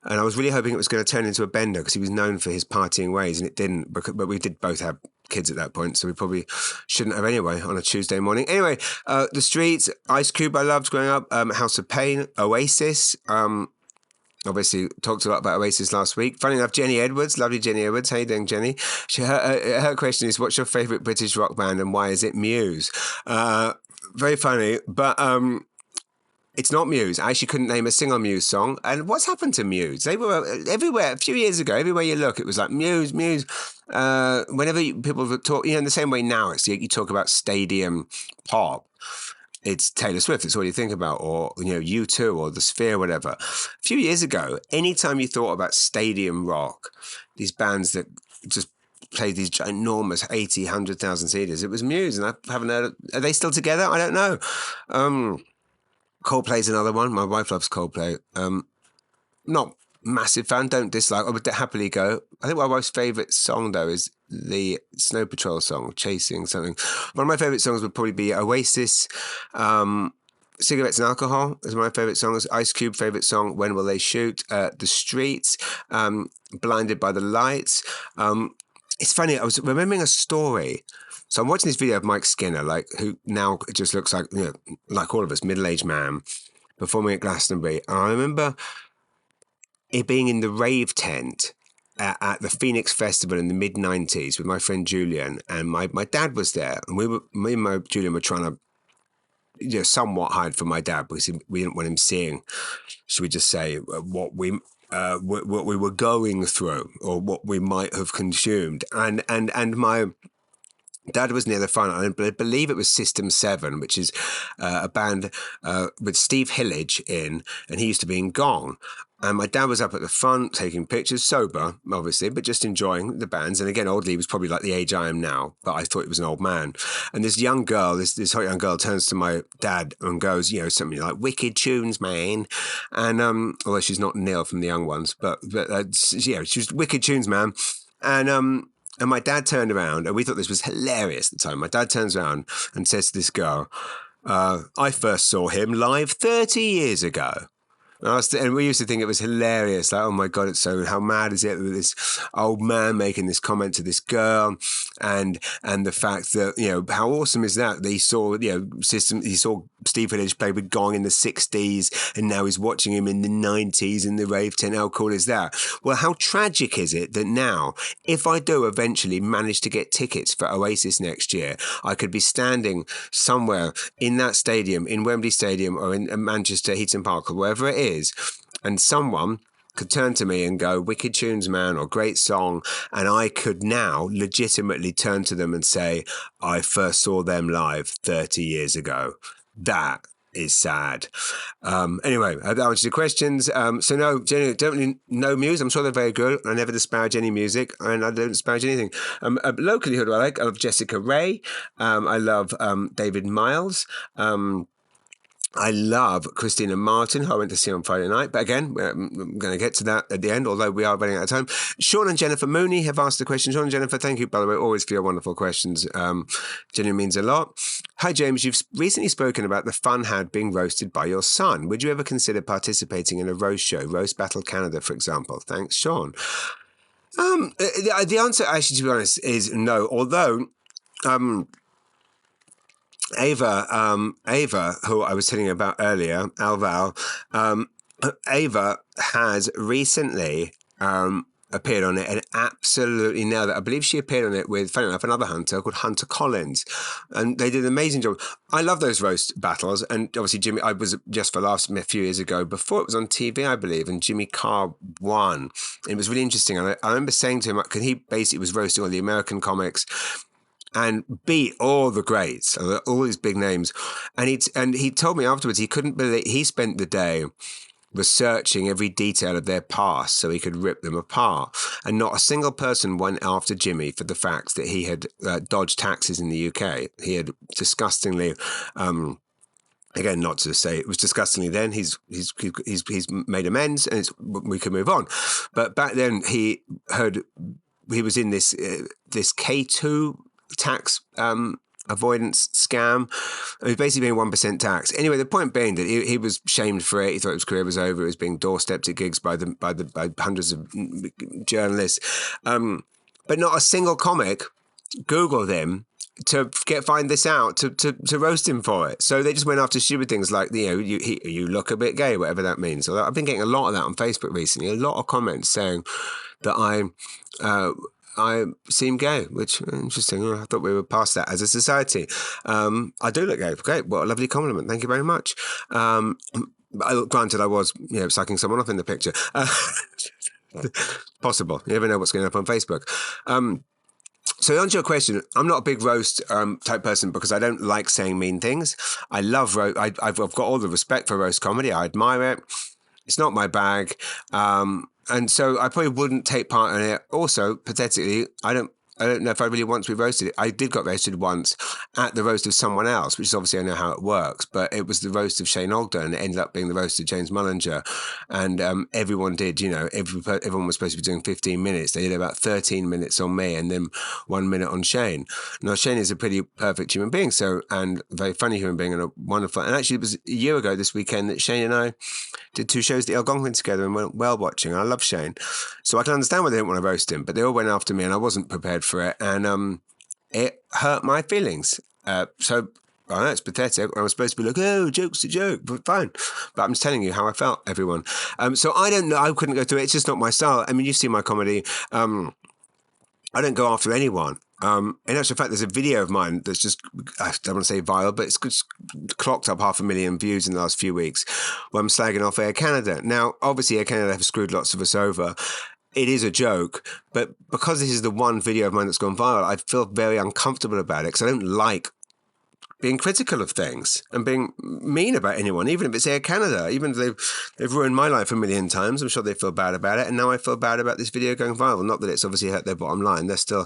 and I was really hoping it was going to turn into a bender because he was known for his partying ways, and it didn't. But we did both have kids at that point, so we probably shouldn't have anyway on a Tuesday morning. Anyway, The Streets, Ice Cube I loved growing up, House of Pain, Oasis. Obviously talked a lot about Oasis last week. Funny enough, Jenny Edwards, lovely Jenny Edwards. How you doing, Jenny? Her question is, what's your favourite British rock band and why is it Muse? Very funny, but... it's not Muse. I actually couldn't name a single Muse song. And what's happened to Muse? They were everywhere a few years ago. Everywhere you look, it was like Muse. Whenever people talk, in the same way now, it's you talk about stadium pop, it's Taylor Swift. It's all you think about, or U2 or The Sphere, whatever. A few years ago, anytime you thought about stadium rock, these bands that just played these ginormous 80, 100,000 CDs, it was Muse. And I haven't heard. Are they still together? I don't know. Coldplay's another one. My wife loves Coldplay. Not massive fan, don't dislike. I would happily go. I think my wife's favourite song, though, is the Snow Patrol song, Chasing Something. One of my favourite songs would probably be Oasis. Cigarettes and Alcohol is my favourite songs. Ice Cube, favourite song, When Will They Shoot? The Streets, Blinded by the Lights. It's funny, I was remembering a story. So I'm watching this video of Mike Skinner, who now just looks like, like all of us, middle-aged man, performing at Glastonbury. And I remember it being in the rave tent at the Phoenix Festival in the mid-90s with my friend Julian, and my dad was there. And me and my Julian were trying to somewhat hide from my dad because we didn't want him seeing, should we just say, what we were going through or what we might have consumed. And my Dad was near the front. I believe it was System 7, which is a band with Steve Hillage in, and he used to be in Gong. And my dad was up at the front taking pictures, sober, obviously, but just enjoying the bands. And again, oddly, he was probably like the age I am now, but I thought he was an old man. And this young girl, this hot young girl turns to my dad and goes, something like, "Wicked tunes, man." And although she's not Neil from the Young Ones, but she was "Wicked tunes, man." And my dad turned around, and we thought this was hilarious at the time. My dad turns around and says to this girl, "I first saw him live 30 years ago." And we used to think it was hilarious. Like, oh my God, how mad is it with this old man making this comment to this girl? And the fact that, how awesome is that he saw, he saw Steve Hillage play with Gong in the 60s, and now he's watching him in the 90s in the rave tent. How cool is that? Well, how tragic is it that now, if I do eventually manage to get tickets for Oasis next year, I could be standing somewhere in that stadium, in Wembley Stadium or in Manchester, Heaton Park, or wherever it is, and someone could turn to me and go, "Wicked tunes, man," or "Great song," and I could now legitimately turn to them and say, "I first saw them live 30 years ago." That is sad. Anyway, I hope that answers your questions. So no, generally, don't really know Muse. I'm sure they're very good. I never disparage any music, and I don't disparage anything. Locally, who do I like? I love Jessica Rae. I love David Miles. I love Christina Martin, who I went to see on Friday night. But again, I'm going to get to that at the end, although we are running out of time. Sean and Jennifer Mooney have asked the question. Sean and Jennifer, thank you, by the way, always for your wonderful questions. Genuinely means a lot. Hi, James. You've recently spoken about the fun had being roasted by your son. Would you ever consider participating in a roast show, Roast Battle Canada, for example? Thanks, Sean. The answer, actually, to be honest, is no. Although... Ava, who I was telling you about earlier, Alval, Ava has recently appeared on it and absolutely nailed it. I believe she appeared on it with, funny enough, another hunter called Hunter Collins, and they did an amazing job. I love those roast battles, and obviously Jimmy, I was Just for Laughs a few years ago, before it was on TV, I believe, and Jimmy Carr won. It was really interesting, and I remember saying to him, because he basically was roasting all the American comics, and beat all the greats, all these big names. And he told me afterwards he couldn't believe he spent the day researching every detail of their past so he could rip them apart. And not a single person went after Jimmy for the fact that he had dodged taxes in the UK. He had disgustingly. Again, not to say it was disgustingly then. He's made amends, and we can move on. But back then, he was in this K2 tax avoidance scam. It was basically being 1% tax. Anyway, the point being that he was shamed for it. He thought his career was over. He was being doorstepped at gigs by hundreds of journalists. But not a single comic Googled him to find this out, to roast him for it. So they just went after stupid things like, you look a bit gay, whatever that means. So I've been getting a lot of that on Facebook recently, a lot of comments saying that I seem gay, which interesting. I thought we were past that as a society. I do look gay. Great. What a lovely compliment. Thank you very much. Granted, I was, sucking someone off in the picture. Possible. You never know what's going up on Facebook. So to answer your question, I'm not a big roast type person because I don't like saying mean things. I love roast. I've got all the respect for roast comedy. I admire it. It's not my bag. And so I probably wouldn't take part in it. Also, pathetically, I don't know if I really want to be roasted. I did got roasted once at the roast of someone else, which is obviously I know how it works, but it was the roast of Shane Ogden, and it ended up being the roast of James Mullinger. And everyone did, everyone was supposed to be doing 15 minutes. They did about 13 minutes on me and then 1 minute on Shane. Now, Shane is a pretty perfect human being, and a very funny human being, and a wonderful. And actually, it was a year ago this weekend that Shane and I did 2 shows at the Algonquin together and went whale watching. And I love Shane. So I can understand why they didn't want to roast him, but they all went after me and I wasn't prepared for it. And it hurt my feelings. So I know it's pathetic. I was supposed to be like, oh, joke's a joke, but fine. But I'm just telling you how I felt, everyone. So I don't know. I couldn't go through it. It's just not my style. I mean, you've seen my comedy. I don't go after anyone. In actual fact, there's a video of mine that's just, I don't want to say viral, but it's just clocked up 500,000 views in the last few weeks where I'm slagging off Air Canada. Now, obviously, Air Canada have screwed lots of us over. It is a joke, but because this is the one video of mine that's gone viral, I feel very uncomfortable about it because I don't like being critical of things and being mean about anyone, even if it's Air Canada, even if they've ruined my life a million times. I'm sure they feel bad about it. And now I feel bad about this video going viral. Not that it's obviously hurt their bottom line. They're still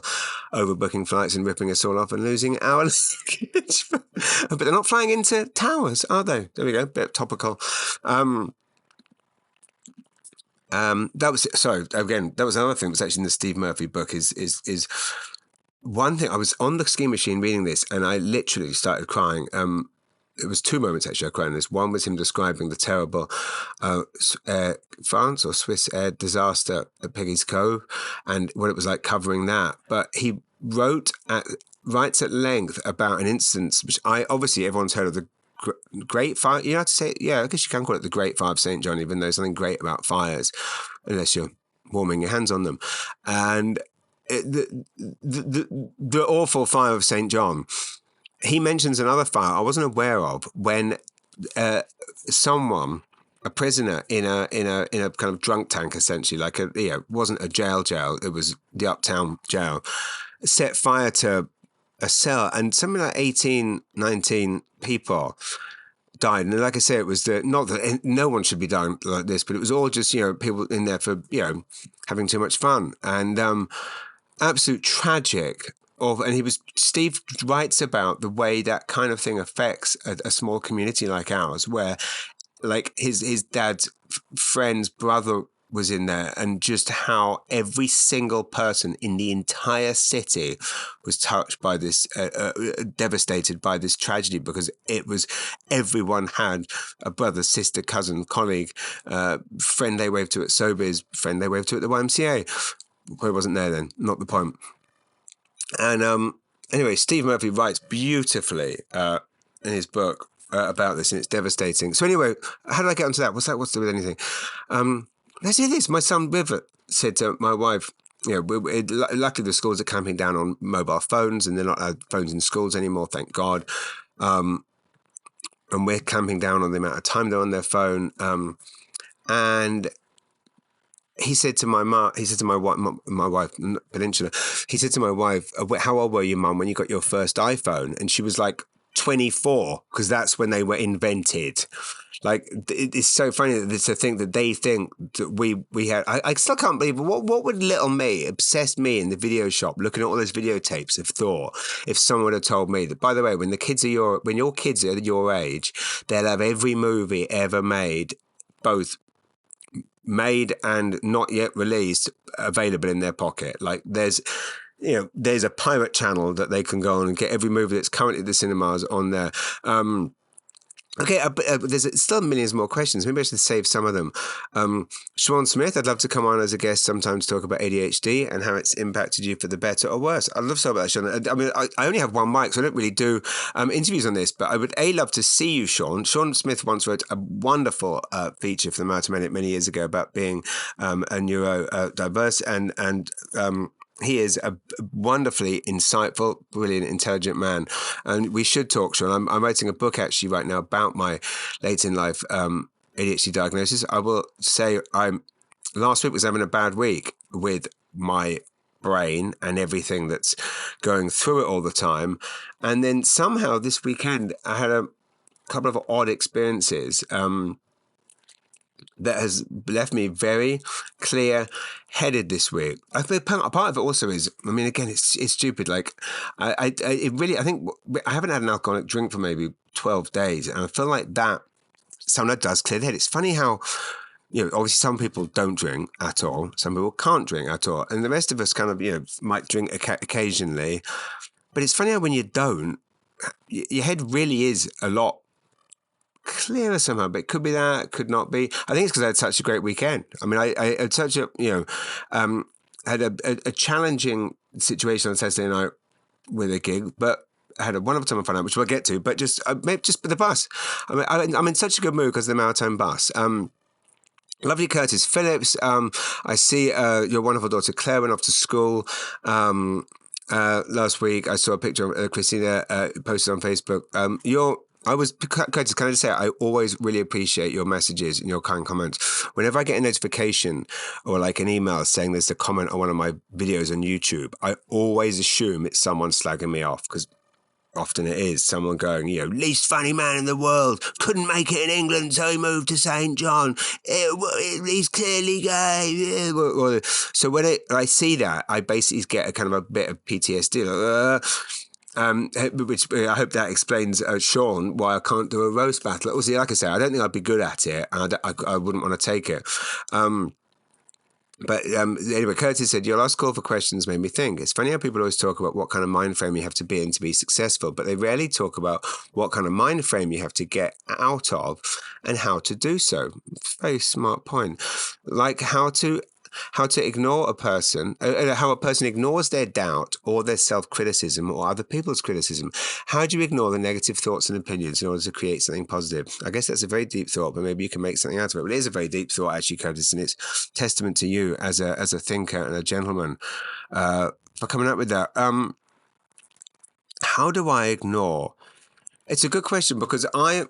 overbooking flights and ripping us all off and losing our luggage. But they're not flying into towers, are they? There we go. Bit topical. That was another thing that's actually in the Steve Murphy book is one thing. I was on the ski machine reading this and I literally started crying. It was 2 moments actually I cried in this. One was him describing the terrible France or Swiss air disaster at Peggy's Cove and what it was like covering that. But he writes at length about an instance which obviously everyone's heard of, the Great Fire. You have to say, yeah, I guess you can call it the Great Fire of St. John, even though there's something great about fires, unless you're warming your hands on them. And the awful fire of St. John. He mentions another fire I wasn't aware of when someone, a prisoner in a kind of drunk tank, essentially, like wasn't a jail, it was the Uptown jail, set fire to a cell, and something like 18, 19 people died. And like I say, it was not that no one should be dying like this, but it was all just, people in there for, having too much fun. And absolute tragic. And Steve writes about the way that kind of thing affects a small community like ours, where like his dad's friend's brother was in there, and just how every single person in the entire city was touched by this, devastated by this tragedy, because everyone had a brother, sister, cousin, colleague, friend they waved to at Sobeys, friend they waved to at the YMCA. Probably wasn't there then, not the point. And anyway, Steve Murphy writes beautifully in his book about this, and it's devastating. So anyway, how did I get onto that? What's to do with anything? Let's hear this. My son River said to my wife, luckily the schools are clamping down on mobile phones, and they're not allowed phones in schools anymore, thank God. And we're clamping down on the amount of time they're on their phone. And he said to my wife, Peninsula, he said to my wife, how old were you, Mum, when you got your first iPhone? And she was like 24, because that's when they were invented. Like, it's so funny to think that they think that we had. I still can't believe what would little me, obsessed me in the video shop, looking at all those videotapes, have thought if someone would have told me that, by the way, when your kids are your age, they'll have every movie ever made, both made and not yet released, available in their pocket. Like, there's a pirate channel that they can go on and get every movie that's currently at the cinemas on there. Okay, there's still millions more questions. Maybe I should save some of them. Sean Smith, I'd love to come on as a guest sometime to talk about ADHD and how it's impacted you for the better or worse. I'd love to talk about that, Sean. I mean, I only have one mic, so I don't really do interviews on this, but I would love to see you, Sean. Sean Smith once wrote a wonderful feature for the Mountain Minute many years ago about being a neurodiverse, and he is a wonderfully insightful, brilliant, intelligent man. And we should talk, Sean. I'm writing a book actually right now about my late in life ADHD diagnosis. I will say last week was having a bad week with my brain and everything that's going through it all the time. And then somehow this weekend I had a couple of odd experiences that has left me very clear-headed this week. I think part of it also is, I mean, again, it's stupid. Like, I think I haven't had an alcoholic drink for maybe 12 days, and I feel like that sometimes does clear the head. It's funny how, obviously some people don't drink at all, some people can't drink at all, and the rest of us kind of, might drink occasionally. But it's funny how when you don't, your head really is a lot clearer somehow, but it could be that, could not be. I think it's because I had such a great weekend. I mean, I had such a, had a challenging situation on Saturday night with a gig, but I had a wonderful time of fun, which we'll get to, but just the bus. I mean, I'm in such a good mood because of the Maritime bus. Lovely Curtis Phillips. I see your wonderful daughter Claire went off to school. Last week, I saw a picture of Christina posted on Facebook. Curtis, can I just say, I always really appreciate your messages and your kind comments. Whenever I get a notification or like an email saying there's a comment on one of my videos on YouTube, I always assume it's someone slagging me off, because often it is someone going, least funny man in the world, couldn't make it in England, so he moved to St. John. He's clearly gay. So when I see that, I basically get a kind of a bit of PTSD. Which I hope that explains, Sean, why I can't do a roast battle. Obviously, like I say, I don't think I'd be good at it, and I wouldn't want to take it. But anyway, Curtis said, your last call for questions made me think. It's funny how people always talk about what kind of mind frame you have to be in to be successful, but they rarely talk about what kind of mind frame you have to get out of and how to do so. It's a very smart point. Like how to ignore a person, how a person ignores their doubt or their self-criticism or other people's criticism. How do you ignore the negative thoughts and opinions in order to create something positive? I guess that's a very deep thought, but maybe you can make something out of it. But it is a very deep thought, actually, Curtis, and it's testament to you as a thinker and a gentleman for coming up with that. How do I ignore? It's a good question, because I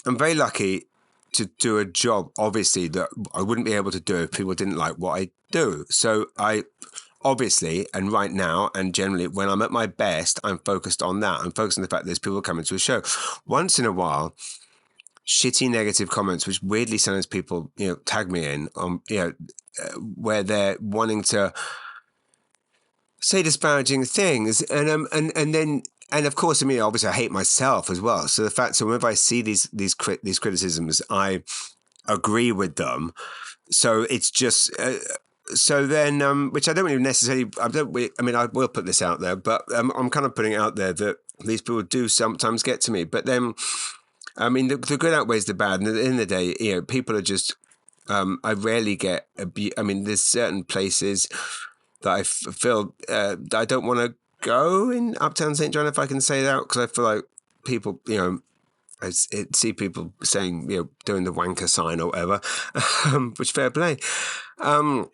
am very lucky to do a job, obviously, that I wouldn't be able to do if people didn't like what I do. So I obviously, and right now, and generally, when I'm at my best, I'm focused on that. I'm focused on the fact that there's people coming to a show. Once in a while, shitty negative comments, which weirdly sometimes people, tag me in on, where they're wanting to say disparaging things, and then. And of course, I mean, obviously, I hate myself as well. So whenever I see these criticisms, I agree with them. So it's just so then, which I don't really necessarily. I mean, I will put this out there, but I'm kind of putting it out there that these people do sometimes get to me. But then, I mean, the good outweighs the bad. And at the end of the day, people are just. I rarely get. I mean, there's certain places that I feel that I don't want to go in Uptown St. John, if I can say that, because I feel like people, I see people saying, doing the wanker sign or whatever, which fair play. How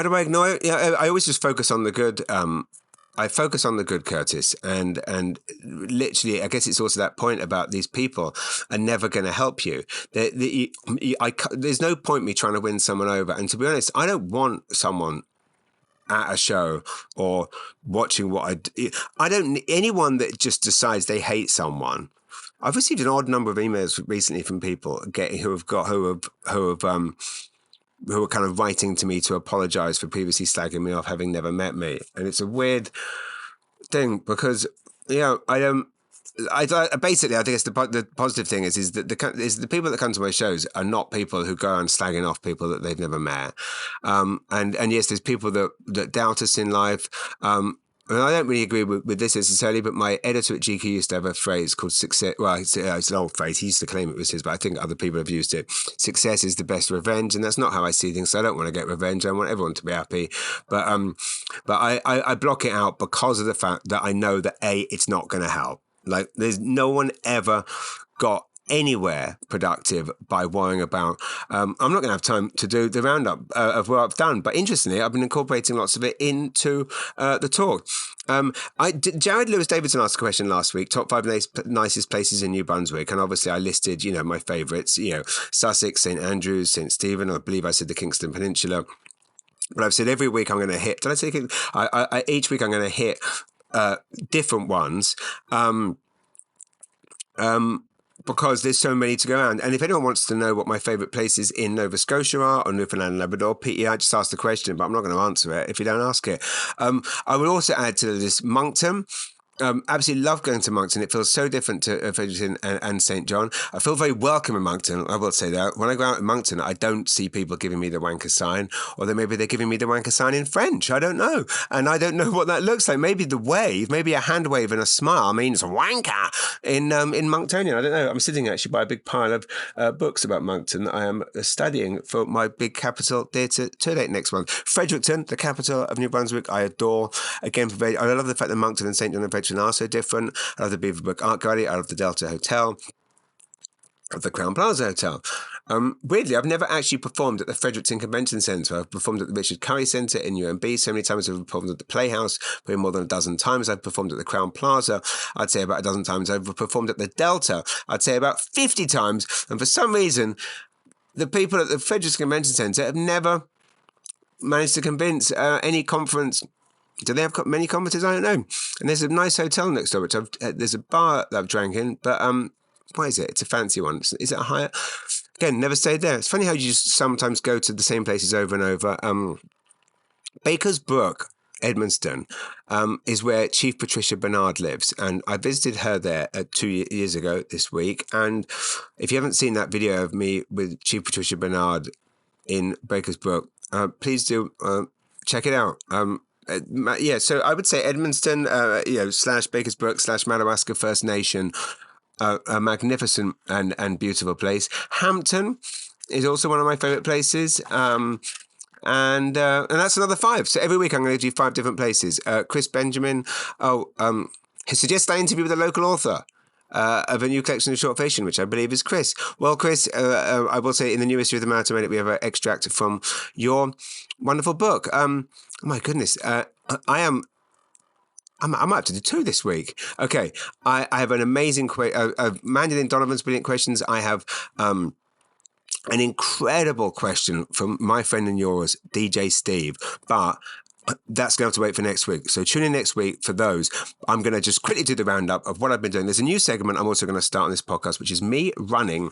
do I ignore it? Yeah, I always just focus on the good. I focus on the good, Curtis, and literally, I guess it's also that point about these people are never going to help you. There's no point me trying to win someone over. And to be honest, I don't want someone at a show or watching what I don't. Anyone that just decides they hate someone. I've received an odd number of emails recently from people who are kind of writing to me to apologize for previously slagging me off, having never met me. And it's a weird thing because, I basically, I think it's the positive thing is that the people that come to my shows are not people who go around slagging off people that they've never met. And yes, there's people that doubt us in life. And I don't really agree with this necessarily, but my editor at GQ used to have a phrase called success. Well, it's an old phrase. He used to claim it was his, but I think other people have used it. Success is the best revenge, and that's not how I see things. So I don't want to get revenge. I want everyone to be happy. But I block it out because of the fact that I know that it's not going to help. Like, there's no one ever got anywhere productive by worrying about. I'm not going to have time to do the roundup of what I've done, but interestingly, I've been incorporating lots of it into the talk. Jared Lewis Davidson asked a question last week: top 5 nicest places in New Brunswick, and obviously I listed, my favourites: Sussex, St Andrews, St Stephen. I believe I said the Kingston Peninsula. But I've said every week I'm going to hit. Did I say each week I'm going to hit different ones. Because there's so many to go around. And if anyone wants to know what my favourite places in Nova Scotia are, or Newfoundland and Labrador, I just asked the question, but I'm not going to answer it if you don't ask it. I will also add to this Moncton. Absolutely love going to Moncton. It feels so different to Fredericton and St. John. I feel very welcome in Moncton. I will say that. When I go out in Moncton, I don't see people giving me the wanker sign, or then maybe they're giving me the wanker sign in French. I don't know. And I don't know what that looks like. Maybe the wave, maybe a hand wave and a smile means wanker in Monktonian. I don't know. I'm sitting actually by a big pile of books about Moncton that I am studying for my big capital theatre tour date next month. Fredericton, the capital of New Brunswick, I adore. Again, I love the fact that Moncton and St. John and Fredericton are so different. I love the Beaverbrook Art Gallery. I love the Delta Hotel. I love the Crown Plaza Hotel. Weirdly, I've never actually performed at the Fredericton Convention Centre. I've performed at the Richard Curry Centre in UMB so many times. I've performed at the Playhouse probably more than a dozen times. I've performed at the Crown Plaza, I'd say about a dozen times. I've performed at the Delta, I'd say about 50 times. And for some reason, the people at the Fredericton Convention Centre have never managed to convince any conference. Do they have many conferences? I don't know. And there's a nice hotel next door, which there's a bar that I've drank in, but what is it? It's a fancy one. Is it a higher? Again, never stayed there. It's funny how you just sometimes go to the same places over and over. Baker's Brook, Edmundston, is where Chief Patricia Bernard lives. And I visited her there 2 years ago this week. And if you haven't seen that video of me with Chief Patricia Bernard in Baker's Brook, please do check it out. So I would say Edmundston, / Baker's Brook / Madawaska First Nation, a magnificent and beautiful place. Hampton is also one of my favourite places. And that's another 5. So every week I'm going to do 5 different places. Chris Benjamin, he suggests I interview with a local author of a new collection of short fiction, which I believe is Chris. Well, Chris, I will say in the new issue of the Marathon Minute, we have an extract from your wonderful book. My goodness, I might have to do 2 this week. Okay, I have an amazing Mandy Donovan's brilliant questions. I have an incredible question from my friend and yours, DJ Steve. But That's going to have to wait for next week. So tune in next week for those. I'm going to just quickly do the roundup of what I've been doing. There's a new segment I'm also going to start on this podcast, which is me running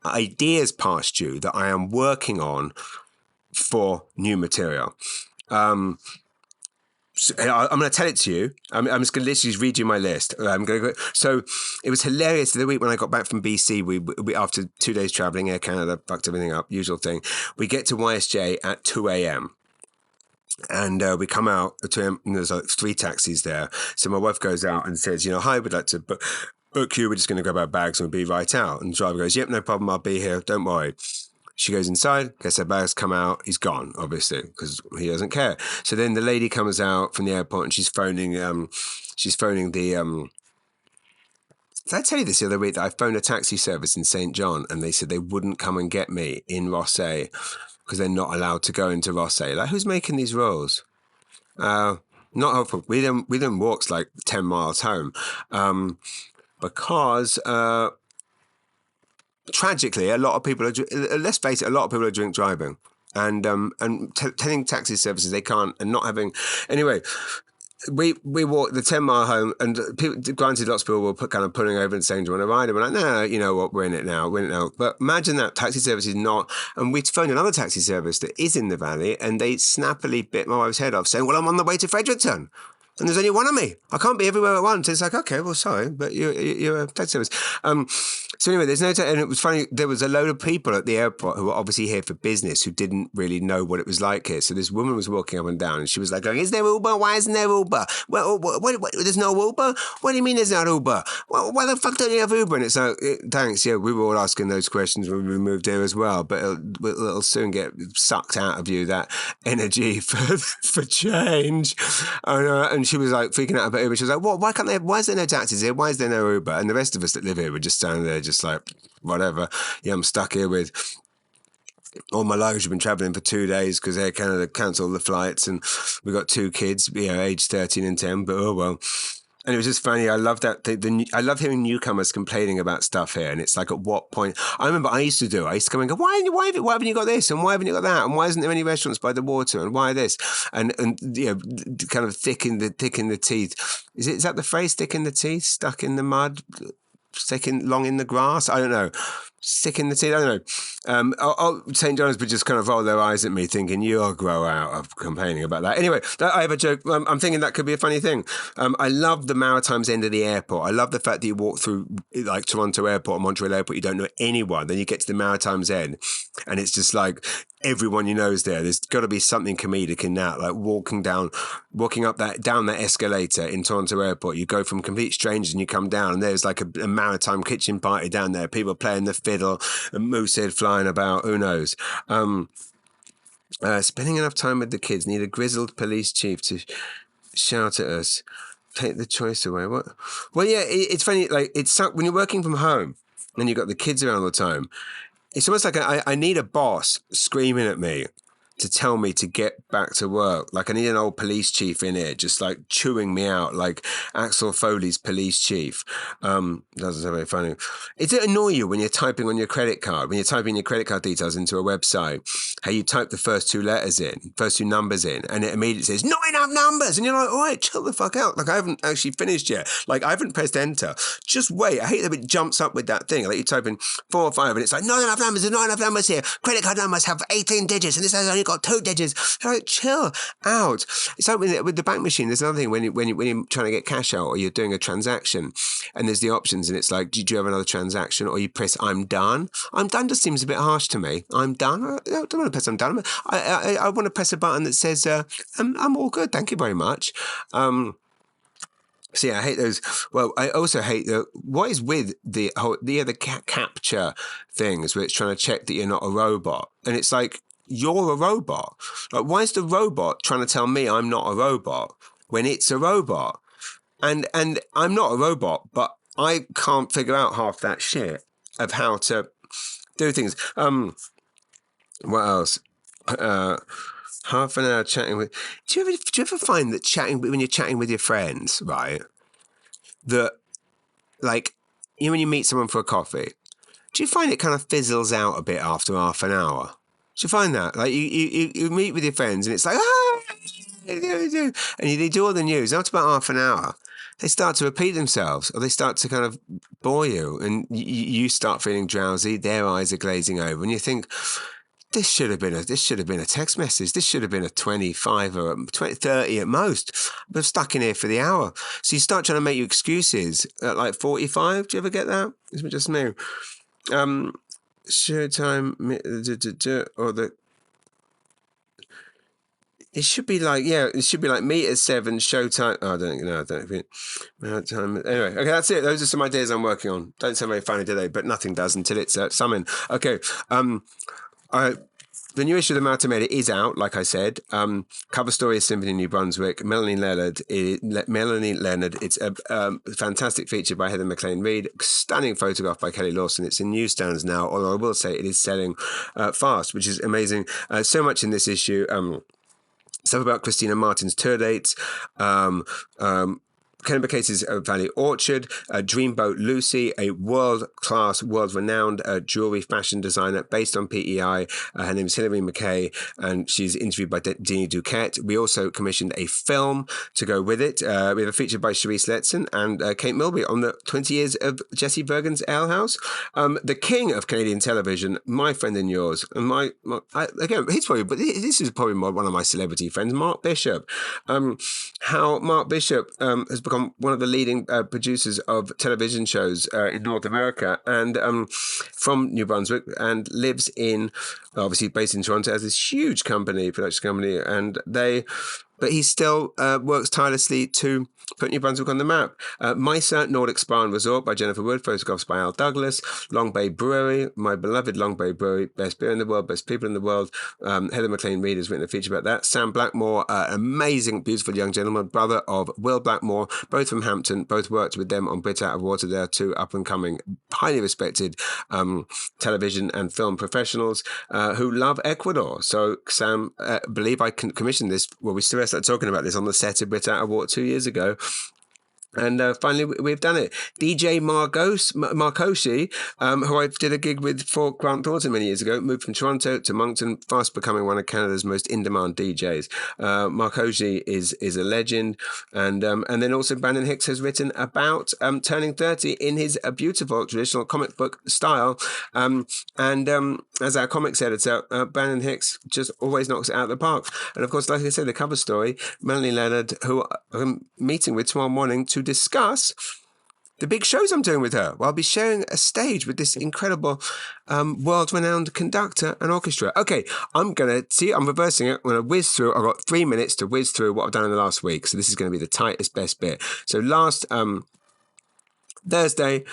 ideas past you that I am working on for new material. I'm going to tell it to you. I'm just going to literally read you my list. I'm going to go. So it was hilarious the week when I got back from BC. We after 2 days traveling, Air Canada fucked everything up. Usual thing. We get to YSJ at 2 a.m. And we come out and there's like 3 taxis there. So my wife goes out and says, hi, we'd like to book you. We're just going to grab our bags and we'll be right out. And the driver goes, yep, no problem. I'll be here. Don't worry. She goes inside, gets her bags, come out. He's gone, obviously, because he doesn't care. So then the lady comes out from the airport and she's phoning the. Did I tell you this the other week that I phoned a taxi service in St. John and they said they wouldn't come and get me in Rossay because they're not allowed to go into Rossay? Like, who's making these rules? Not helpful. We then walks like 10 miles home because tragically a lot of people are, let's face it, a lot of people are drink driving and telling taxi services they can't and not having, anyway. We walked the 10-mile home, and people, granted, lots of people were pulling over and saying, do you want to ride? And we're like, no, you know what, we're in it now. But imagine that taxi service is not, and we phoned another taxi service that is in the valley, and they snappily bit my wife's head off, saying, well, I'm on the way to Fredericton. And there's only one of me. I can't be everywhere at once. It's like, okay, well, sorry, but you're a taxi service. So anyway, there's no, and it was funny. There was a load of people at the airport who were obviously here for business who didn't really know what it was like here. So this woman was walking up and down, and she was like, going, "Is there Uber? Why isn't there Uber? Well, what, there's no Uber. What do you mean there's not Uber? Well, why the fuck don't you have Uber?" And it's like, thanks. Yeah, we were all asking those questions when we moved here as well. But it'll soon get sucked out of you, that energy for change. And she was like freaking out about Uber. She was like, "What? Why can't they? Why is there no taxis here? Why is there no Uber?" And the rest of us that live here were just standing there, just like, whatever. Yeah, I'm stuck here with all my luggage. I've been traveling for 2 days because Air Canada cancelled the flights, and we got 2 kids, aged 13 and 10. But oh well. And it was just funny. I love that. I love hearing newcomers complaining about stuff here. And it's like, at what point? I remember I used to come and go, why haven't you got this? And why haven't you got that? And why isn't there any restaurants by the water? And why this? And kind of thick in the teeth. Is that the phrase? Thick in the teeth, stuck in the mud, sticking long in the grass? I don't know. Stick in the teeth. I don't know. St. John's would just kind of roll their eyes at me thinking, you'll grow out of complaining about that. Anyway, I have a joke. I'm thinking that could be a funny thing. I love the Maritimes end of the airport. I love the fact that you walk through like Toronto Airport or Montreal Airport, you don't know anyone. Then you get to the Maritimes end and it's just like everyone you know is there. There's got to be something comedic in that, like walking down that escalator in Toronto Airport. You go from complete strangers and you come down and there's like a maritime kitchen party down there. People playing the fiddle, a moose head flying about. Who knows? Spending enough time with the kids. Need a grizzled police chief to shout at us. Take the choice away. What? Well, yeah, it's funny. Like it's when you're working from home and you've got the kids around all the time. It's almost like I need a boss screaming at me to tell me to get back to work. Like I need an old police chief in here, just like chewing me out, like Axel Foley's police chief. Doesn't sound very funny. Does it annoy you when you're typing on your credit card, when you're typing your credit card details into a website, how you type the first 2 numbers in, and it immediately says, not enough numbers. And you're like, all right, chill the fuck out. Like I haven't actually finished yet. Like I haven't pressed enter. Just wait. I hate that it jumps up with that thing. Like you type in 4 or 5 and it's like, not enough numbers. There's not enough numbers here. Credit card numbers have 18 digits and this has only got 2 digits. Like, chill out. It's like with the bank machine. There's another thing when you're trying to get cash out or you're doing a transaction and there's the options and it's like, do you have another transaction? Or you press I'm done. I'm done just seems a bit harsh to me. I'm done. I don't want to press I'm done. I want to press a button that says I'm all good. Thank you very much. So yeah, I hate those. Well, I also hate what is with the capture things where it's trying to check that you're not a robot, and it's like you're a robot. Like, why is the robot trying to tell me I'm not a robot when it's a robot? And I'm not a robot, but I can't figure out half that shit of how to do things. What else? Half an hour chatting with. Do you ever find that when you're chatting with your friends, right? That, like, when you meet someone for a coffee, do you find it kind of fizzles out a bit after half an hour? Do you find that? Like, you meet with your friends and it's like, And they do all the news. After about half an hour, they start to repeat themselves, or they start to kind of bore you, and you start feeling drowsy. Their eyes are glazing over, and you think, this should have been a text message. This should have been a 25 or 20, 30 at most. I'm stuck in here for the hour. So you start trying to make you excuses at like 45. Do you ever get that? Is it just me? Showtime or the. It should be like, meet at 7, showtime. Oh, I don't know. Time. Anyway, okay, that's it. Those are some ideas I'm working on. Don't sound very funny today, but nothing does until it's summoned. Okay. The new issue of the Multimedia is out, like I said. Cover story is Symphony New Brunswick. Melanie Leonard. It's a fantastic feature by Heather McLean-Reid. Stunning photograph by Kelly Lawson. It's in newsstands now, although I will say it is selling fast, which is amazing. So much in this issue. Stuff about Christina Martin's tour dates. Ken Case's Valley Orchard, Dreamboat Lucy, a world-class, world-renowned jewelry fashion designer based on PEI. Her name is Hilary McKay, and she's interviewed by Deanie Duquette. We also commissioned a film to go with it. We have a feature by Charisse Letson and Kate Milby on the 20 years of Jesse Bergen's Ale House. The king of Canadian television, my friend and yours, and this is probably one of my celebrity friends, Mark Bishop. How Mark Bishop has become one of the leading producers of television shows in North America, and from New Brunswick, and lives obviously based in Toronto, has this huge production company, but he still works tirelessly to put New Brunswick on the map. Misa Nordic Spa and Resort by Jennifer Wood, photographs by Al Douglas. Long Bay Brewery, my beloved Long Bay Brewery, best beer in the world, best people in the world. Heather McLean-Reid has written a feature about that. Sam Blackmore, amazing, beautiful young gentleman, brother of Will Blackmore, both from Hampton, both worked with them on Brit Out of Water. They're two up-and-coming, highly respected television and film professionals who love Ecuador. So Sam, believe I commissioned this, we started talking about this on the set of Brit Out of Water 2 years ago. And finally, we've done it. DJ Marcoshi, who I did a gig with for Grant Thornton many years ago, moved from Toronto to Moncton, fast becoming one of Canada's most in-demand DJs. Marcoshi is a legend. And then also Brandon Hicks has written about turning 30 in his beautiful traditional comic book style. As our comics editor, Brandon Hicks just always knocks it out of the park. And of course, like I said, the cover story, Melanie Leonard, who I'm meeting with tomorrow morning to discuss the big shows I'm doing with her. Well, I'll be sharing a stage with this incredible world-renowned conductor and orchestra. Okay, I'm reversing it. I'm going to whiz through. I've got 3 minutes to whiz through what I've done in the last week. So this is going to be the tightest, best bit. So last Thursday,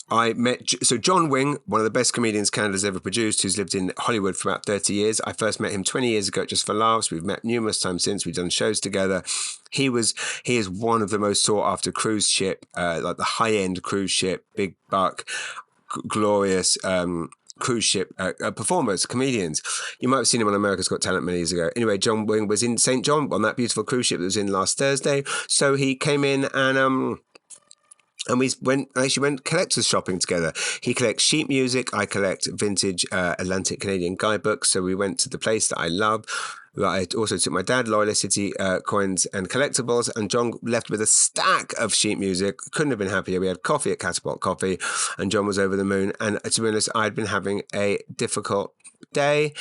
I met John Wing, one of the best comedians Canada's ever produced, who's lived in Hollywood for about 30 years. I first met him 20 years ago just for laughs. We've met numerous times since. We've done shows together. He is one of the most sought after cruise ship, like the high-end cruise ship, big buck, glorious cruise ship performers, comedians. You might have seen him on America's Got Talent many years ago. Anyway, John Wing was in St. John on that beautiful cruise ship that was in last Thursday. So he came in and we went collector's shopping together. He collects sheet music. I collect vintage Atlantic Canadian guidebooks. So we went to the place that I love. I also took my dad, Loyalist City coins and collectibles, and John left with a stack of sheet music. Couldn't have been happier. We had coffee at Catapult Coffee, and John was over the moon. And to be honest, I'd been having a difficult day,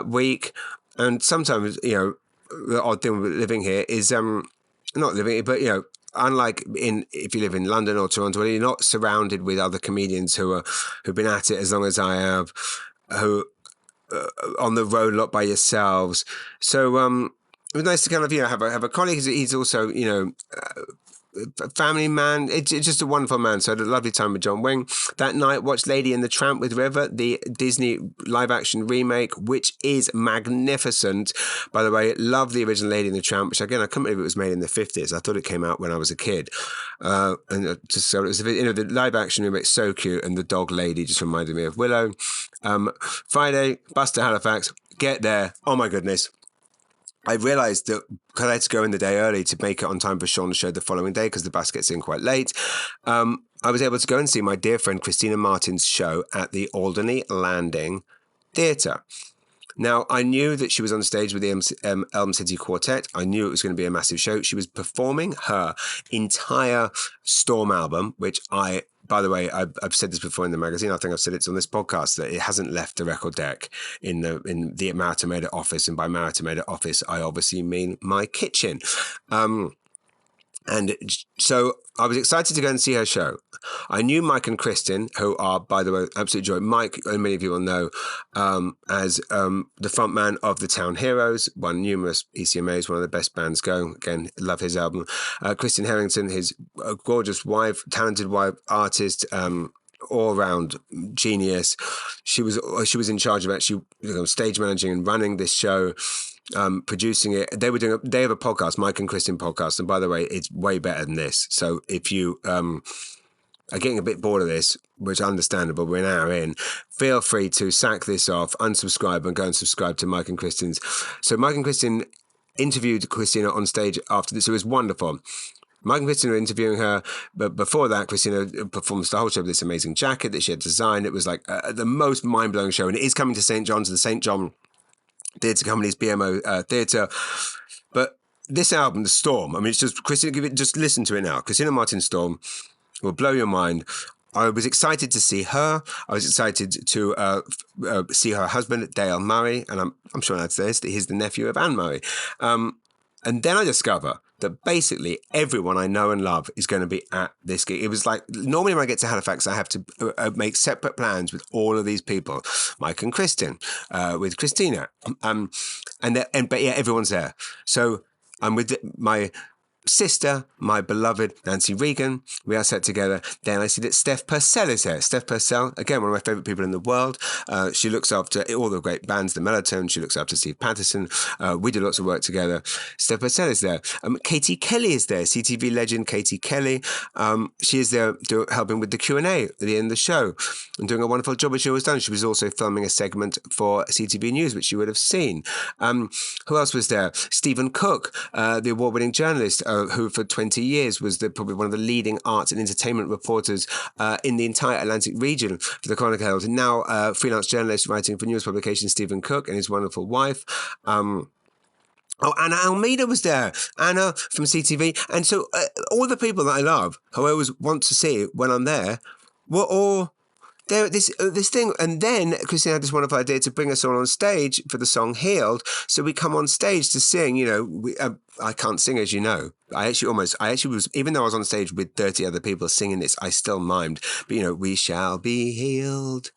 week, and sometimes, the odd thing with living here is not living here, but unlike if you live in London or Toronto, you're not surrounded with other comedians who've been at it as long as I have, who on the road a lot by yourselves. So it was nice to kind of have a colleague. He's also a family man. It's just a wonderful man. So I had a lovely time with John Wing. That night, watched Lady and the Tramp with River, the Disney live-action remake, which is magnificent. By the way, love the original Lady and the Tramp, which again, I couldn't believe it was made in the 50s. I thought it came out when I was a kid. And just so it was the live-action remake, so cute, and the dog lady just reminded me of Willow. Friday, bus to Halifax. Get there. Oh my goodness. I realised that because I had to go in the day early to make it on time for Sean's show the following day because the bus gets in quite late. I was able to go and see my dear friend Christina Martin's show at the Alderney Landing Theatre. Now, I knew that she was on stage with the Elm City Quartet. I knew it was going to be a massive show. She was performing her entire Storm album, which by the way, I've said this before in the magazine. I think I've said it on this podcast that it hasn't left the record deck in the Maritimeda office. And by Maritimeda office, I obviously mean my kitchen. And so I was excited to go and see her show. I knew Mike and Kristen, who are, by the way, absolute joy. Mike, many of you will know, as the frontman of the Town Heroes, won numerous ECMAs, one of the best bands going. Again, love his album. Kristen Harrington, his gorgeous wife, talented wife, artist, all-round genius. She was in charge of actually stage managing and running this show. Producing it. They have a podcast, Mike and Kristen podcast, and by the way, it's way better than this. So if you are getting a bit bored of this, which is understandable, we're an hour in, feel free to sack this off, unsubscribe, and go and subscribe to Mike and Kristen's. So Mike and Kristen interviewed Christina on stage after this. It was wonderful. Mike and Kristen were interviewing her, but before that, Christina performed the whole show with this amazing jacket that she had designed. It was like the most mind-blowing show, and it is coming to St. John's, the St. John Theatre Company's BMO Theatre. But this album, The Storm, I mean, it's just, Christina, just listen to it now. Christina Martin Storm will blow your mind. I was excited to see her. I was excited to see her husband, Dale Murray, and I'm sure that's this, that he's the nephew of Anne Murray. And then I discover that basically everyone I know and love is going to be at this gig. It was like, normally when I get to Halifax, I have to make separate plans with all of these people, Mike and Kristen, with Christina. But yeah, everyone's there. So I'm with my sister, my beloved Nancy Regan. We are set together. Then I see that Steph Purcell is here. Steph Purcell, again, one of my favourite people in the world. She looks after all the great bands, the Melatones. She looks after Steve Patterson. We do lots of work together. Steph Purcell is there. Katie Kelly is there. CTV legend Katie Kelly. She is there helping with the Q&A at the end of the show and doing a wonderful job, as she always done. She was also filming a segment for CTV News, which you would have seen. Who else was there? Stephen Cook, the award-winning journalist, who for 20 years was probably one of the leading arts and entertainment reporters in the entire Atlantic region for the Chronicle Herald, and now freelance journalist writing for news publications, Stephen Cook, and his wonderful wife. Anna Almeida was there. Anna from CTV. And so all the people that I love, who I always want to see when I'm there, were all there at this thing. And then Christina had this wonderful idea to bring us all on stage for the song Healed. So we come on stage to sing, I can't sing, as you know. I actually was, even though I was on stage with 30 other people singing this, I still mimed. But, we shall be healed,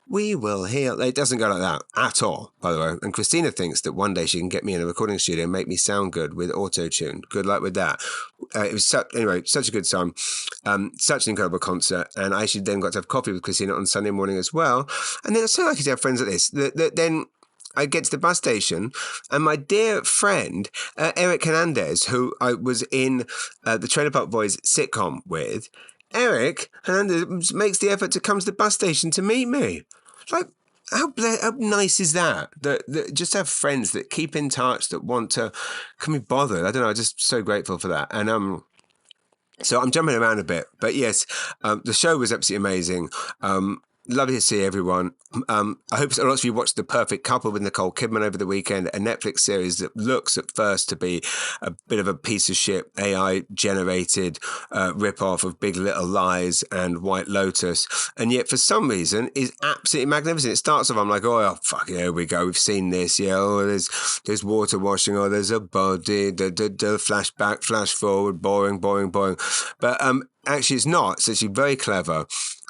we will heal. It doesn't go like that at all, by the way. And Christina thinks that one day she can get me in a recording studio and make me sound good with auto-tune. Good luck with that. It was such a good song, such an incredible concert. And I actually then got to have coffee with Christina on Sunday morning as well. And then it's so lucky to have friends like this. Then I get to the bus station, and my dear friend, Eric Hernandez, who I was in the Trailer Park Boys sitcom with, Eric Hernandez makes the effort to come to the bus station to meet me. Like, how nice is that? That just have friends that keep in touch, that want to, can be bothered. I don't know, I'm just so grateful for that. And so I'm jumping around a bit. But yes, the show was absolutely amazing. Lovely to see everyone. I hope a lot of you watched The Perfect Couple with Nicole Kidman over the weekend, a Netflix series that looks at first to be a bit of a piece of shit, AI-generated rip-off of Big Little Lies and White Lotus, and yet for some reason is absolutely magnificent. It starts off, I'm like, oh fuck, here we go, we've seen this, yeah, oh, there's water washing, oh, there's a body, the flashback, flash forward, boring. But actually, it's not. It's actually very clever.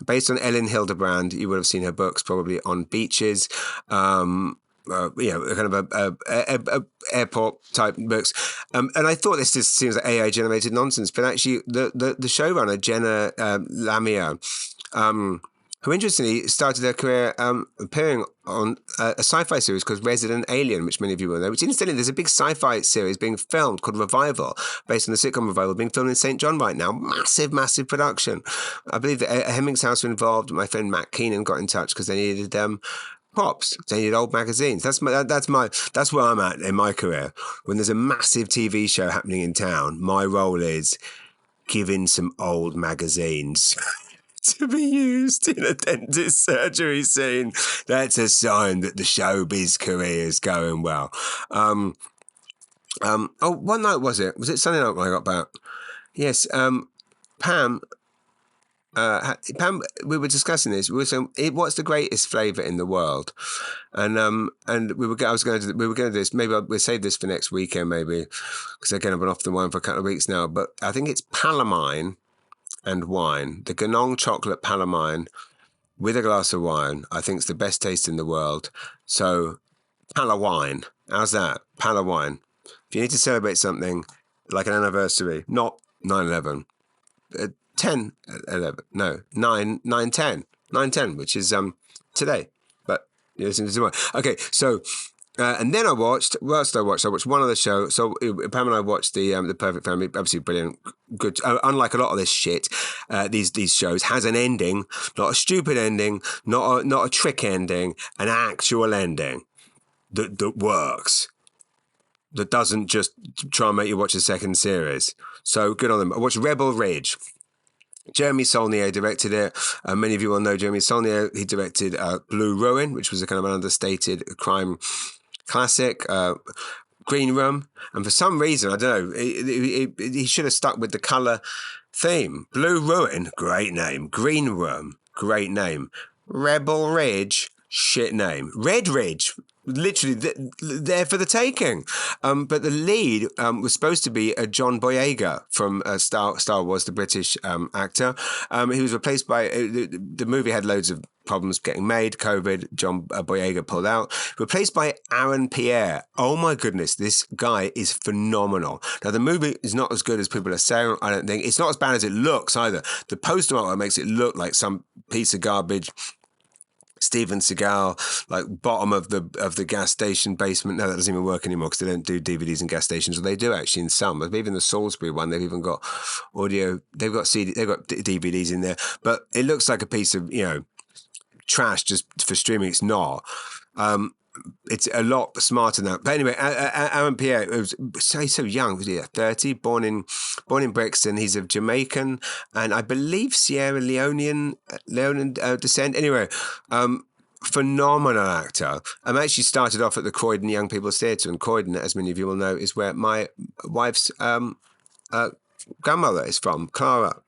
Based on Ellen Hildebrand, you would have seen her books probably on beaches, kind of a airport type books. And I thought this just seems like AI generated nonsense, but actually the showrunner Jenna Lamia, who interestingly started her career appearing on a sci-fi series called Resident Alien, which many of you will know, which incidentally, there's a big sci-fi series being filmed called Revival, based on the sitcom Revival, being filmed in St. John right now. Massive production. I believe that Hemmings House were involved. My friend Matt Keenan got in touch because they needed props. They needed old magazines. That's where I'm at in my career. When there's a massive TV show happening in town, my role is give in some old magazines to be used in a dentist surgery scene. That's a sign that the showbiz career is going well. What night was it? Was it Sunday night when I got back? Yes. Pam, Pam, we were discussing this. We were saying, what's the greatest flavour in the world? And we were going to do this. Maybe we'll save this for next weekend, maybe, because again I've been off the wine for a couple of weeks now. But I think it's Palamine and wine. The Ganong chocolate Palamine with a glass of wine. I think it's the best taste in the world. So Palawine, how's that? Palawine. If you need to celebrate something like an anniversary, not 9/11. 10, 11, no, 9, 9, 10, 9, 10, which is today. But okay, so and then I watched. What else did I watch? I watched one other show. So Pam and I watched the Perfect Family. Obviously, brilliant, good. Unlike a lot of this shit, these shows has an ending, not a stupid ending, not a trick ending, an actual ending that works. That doesn't just try and make you watch a second series. So good on them. I watched Rebel Ridge. Jeremy Saulnier directed it. Many of you will know Jeremy Saulnier. He directed Blue Ruin, which was a kind of an understated crime classic. Green Room. And for some reason, I don't know, he should have stuck with the colour theme. Blue Ruin, great name. Green Room, great name. Rebel Ridge, shit name. Red Ridge, literally there for the taking. But the lead was supposed to be John Boyega from Star Wars, the British actor. He was replaced by, the movie had loads of problems getting made, COVID, John Boyega pulled out, replaced by Aaron Pierre. Oh my goodness, this guy is phenomenal. Now the movie is not as good as people are saying, I don't think. It's not as bad as it looks either. The poster artwork makes it look like some piece of garbage Steven Seagal, like bottom of the gas station basement. No, that doesn't even work anymore because they don't do DVDs in gas stations. Well, they do actually in some. But even the Salisbury one, they've even got audio. They've got DVDs in there. But it looks like a piece of trash just for streaming. It's not. It's a lot smarter than that. But anyway, Aaron Pierre was so young. Was he 30? Born in Brixton. He's of Jamaican and I believe Sierra Leonean descent. Anyway, phenomenal actor. Actually started off at the Croydon Young People's Theatre, and Croydon, as many of you will know, is where my wife's grandmother is from, Clara.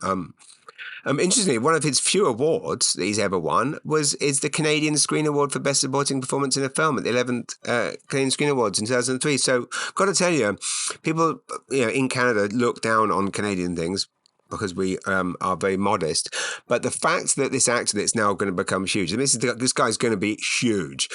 Interestingly, one of his few awards that he's ever won is the Canadian Screen Award for Best Supporting Performance in a Film at the 11th Canadian Screen Awards in 2003. So, got to tell you, people in Canada look down on Canadian things because we are very modest. But the fact that this actor that's now going to become huge, and this guy's going to be huge.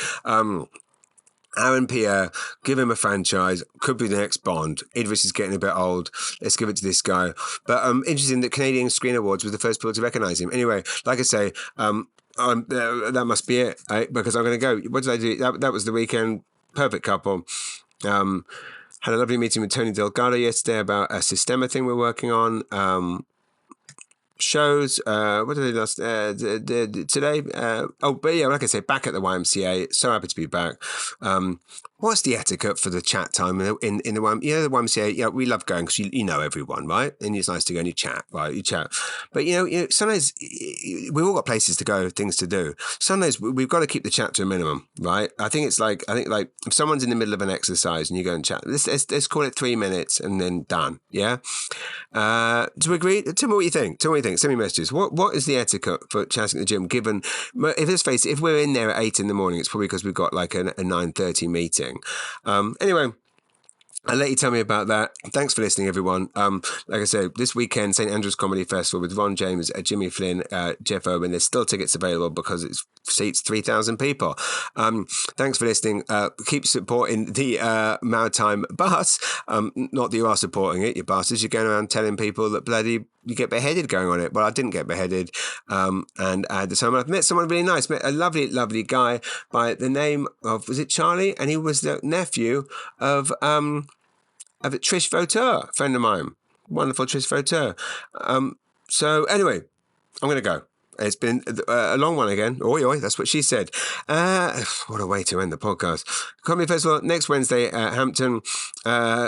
Aaron Pierre, give him a franchise, could be the next Bond. Idris is getting a bit old. Let's give it to this guy. But interesting that Canadian Screen Awards was the first people to recognise him. Anyway, like I say, that must be it, because I'm going to go. What did I do? That was the weekend. Perfect couple. Had a lovely meeting with Tony Delgado yesterday about a Systema thing we're working on. Shows, what did they last today? But yeah, like I say, back at the YMCA. So happy to be back. What's the etiquette for the chat time in the the YMCA? Yeah, we love going because you know everyone, right? And it's nice to go and you chat, right? You chat, but sometimes we've all got places to go, things to do. Sometimes we've got to keep the chat to a minimum, right? I think like if someone's in the middle of an exercise and you go and chat, let's call it 3 minutes and then done. Yeah. Do we agree? Tell me what you think. Send me messages. What is the etiquette for chatting at the gym? Given, let's face it, if we're in there at 8 a.m, it's probably because we've got like a 9:30 meeting. Anyway, I'll let you tell me about that. Thanks for listening, everyone. Like I said, this weekend, St. Andrew's Comedy Festival with Ron James, Jimmy Flynn, Jeff Owen. There's still tickets available because it seats 3,000 people. Thanks for listening. Keep supporting the Maritime Bus. Not that you are supporting it, you bastards. You're going around telling people that bloody you get beheaded going on it. Well, I didn't get beheaded. And at the time, I've met someone really nice. Met a lovely, lovely guy by the name of, was it Charlie? And he was the nephew of Trish Vauteur, a friend of mine. Wonderful Trish Vauteur. So anyway, I'm going to go. It's been a long one again. Oi, oi, that's what she said. What a way to end the podcast. Comedy Festival next Wednesday at Hampton.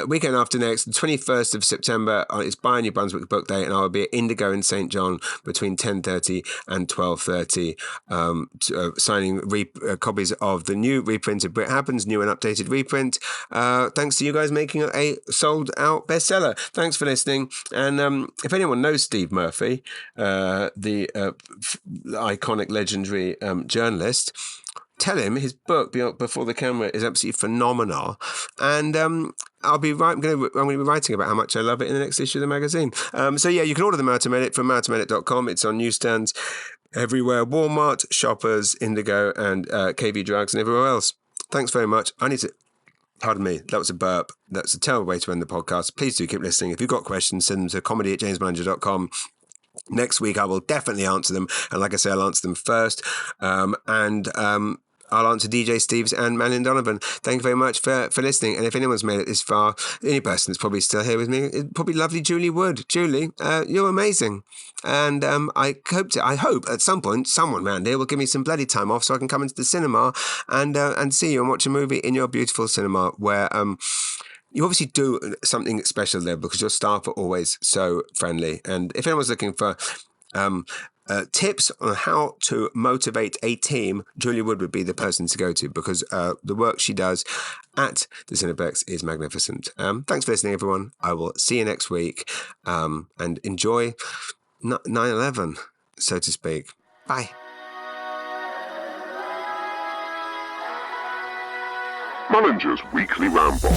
Weekend after next, the 21st of September, it's Bayern New Brunswick Book Day, and I will be at Indigo in St. John between 10:30 and 12:30, signing copies of the new reprinted Brit Happens, new and updated reprint. Thanks to you guys making it a sold-out bestseller. Thanks for listening. And if anyone knows Steve Murphy, the iconic, legendary journalist, tell him his book Before the Camera is absolutely phenomenal, and I'm going to be writing about how much I love it in the next issue of the magazine. So yeah, you can order the Mountain Minute from mountainminute.com. It's on newsstands everywhere: Walmart, Shoppers, Indigo, and KV Drugs, and everywhere else. Thanks very much. Pardon me, that was a burp. That's a terrible way to end the podcast. Please do keep listening. If you've got questions, send them to comedy@jamesmanager.com. Next week, I will definitely answer them. And like I say, I'll answer them first. I'll answer DJ Steve's and Madeline Donovan. Thank you very much for listening. And if anyone's made it this far, the only person that's probably still here with me is probably lovely Julie Wood. Julie, you're amazing. And I hope at some point someone around here will give me some bloody time off so I can come into the cinema and see you and watch a movie in your beautiful cinema where you obviously do something special there because your staff are always so friendly. And if anyone's looking for tips on how to motivate a team, Julia Wood would be the person to go to because the work she does at the Cineplex is magnificent. Thanks for listening, everyone. I will see you next week and enjoy 9/11, so to speak. Bye. Manager's Weekly Ramble.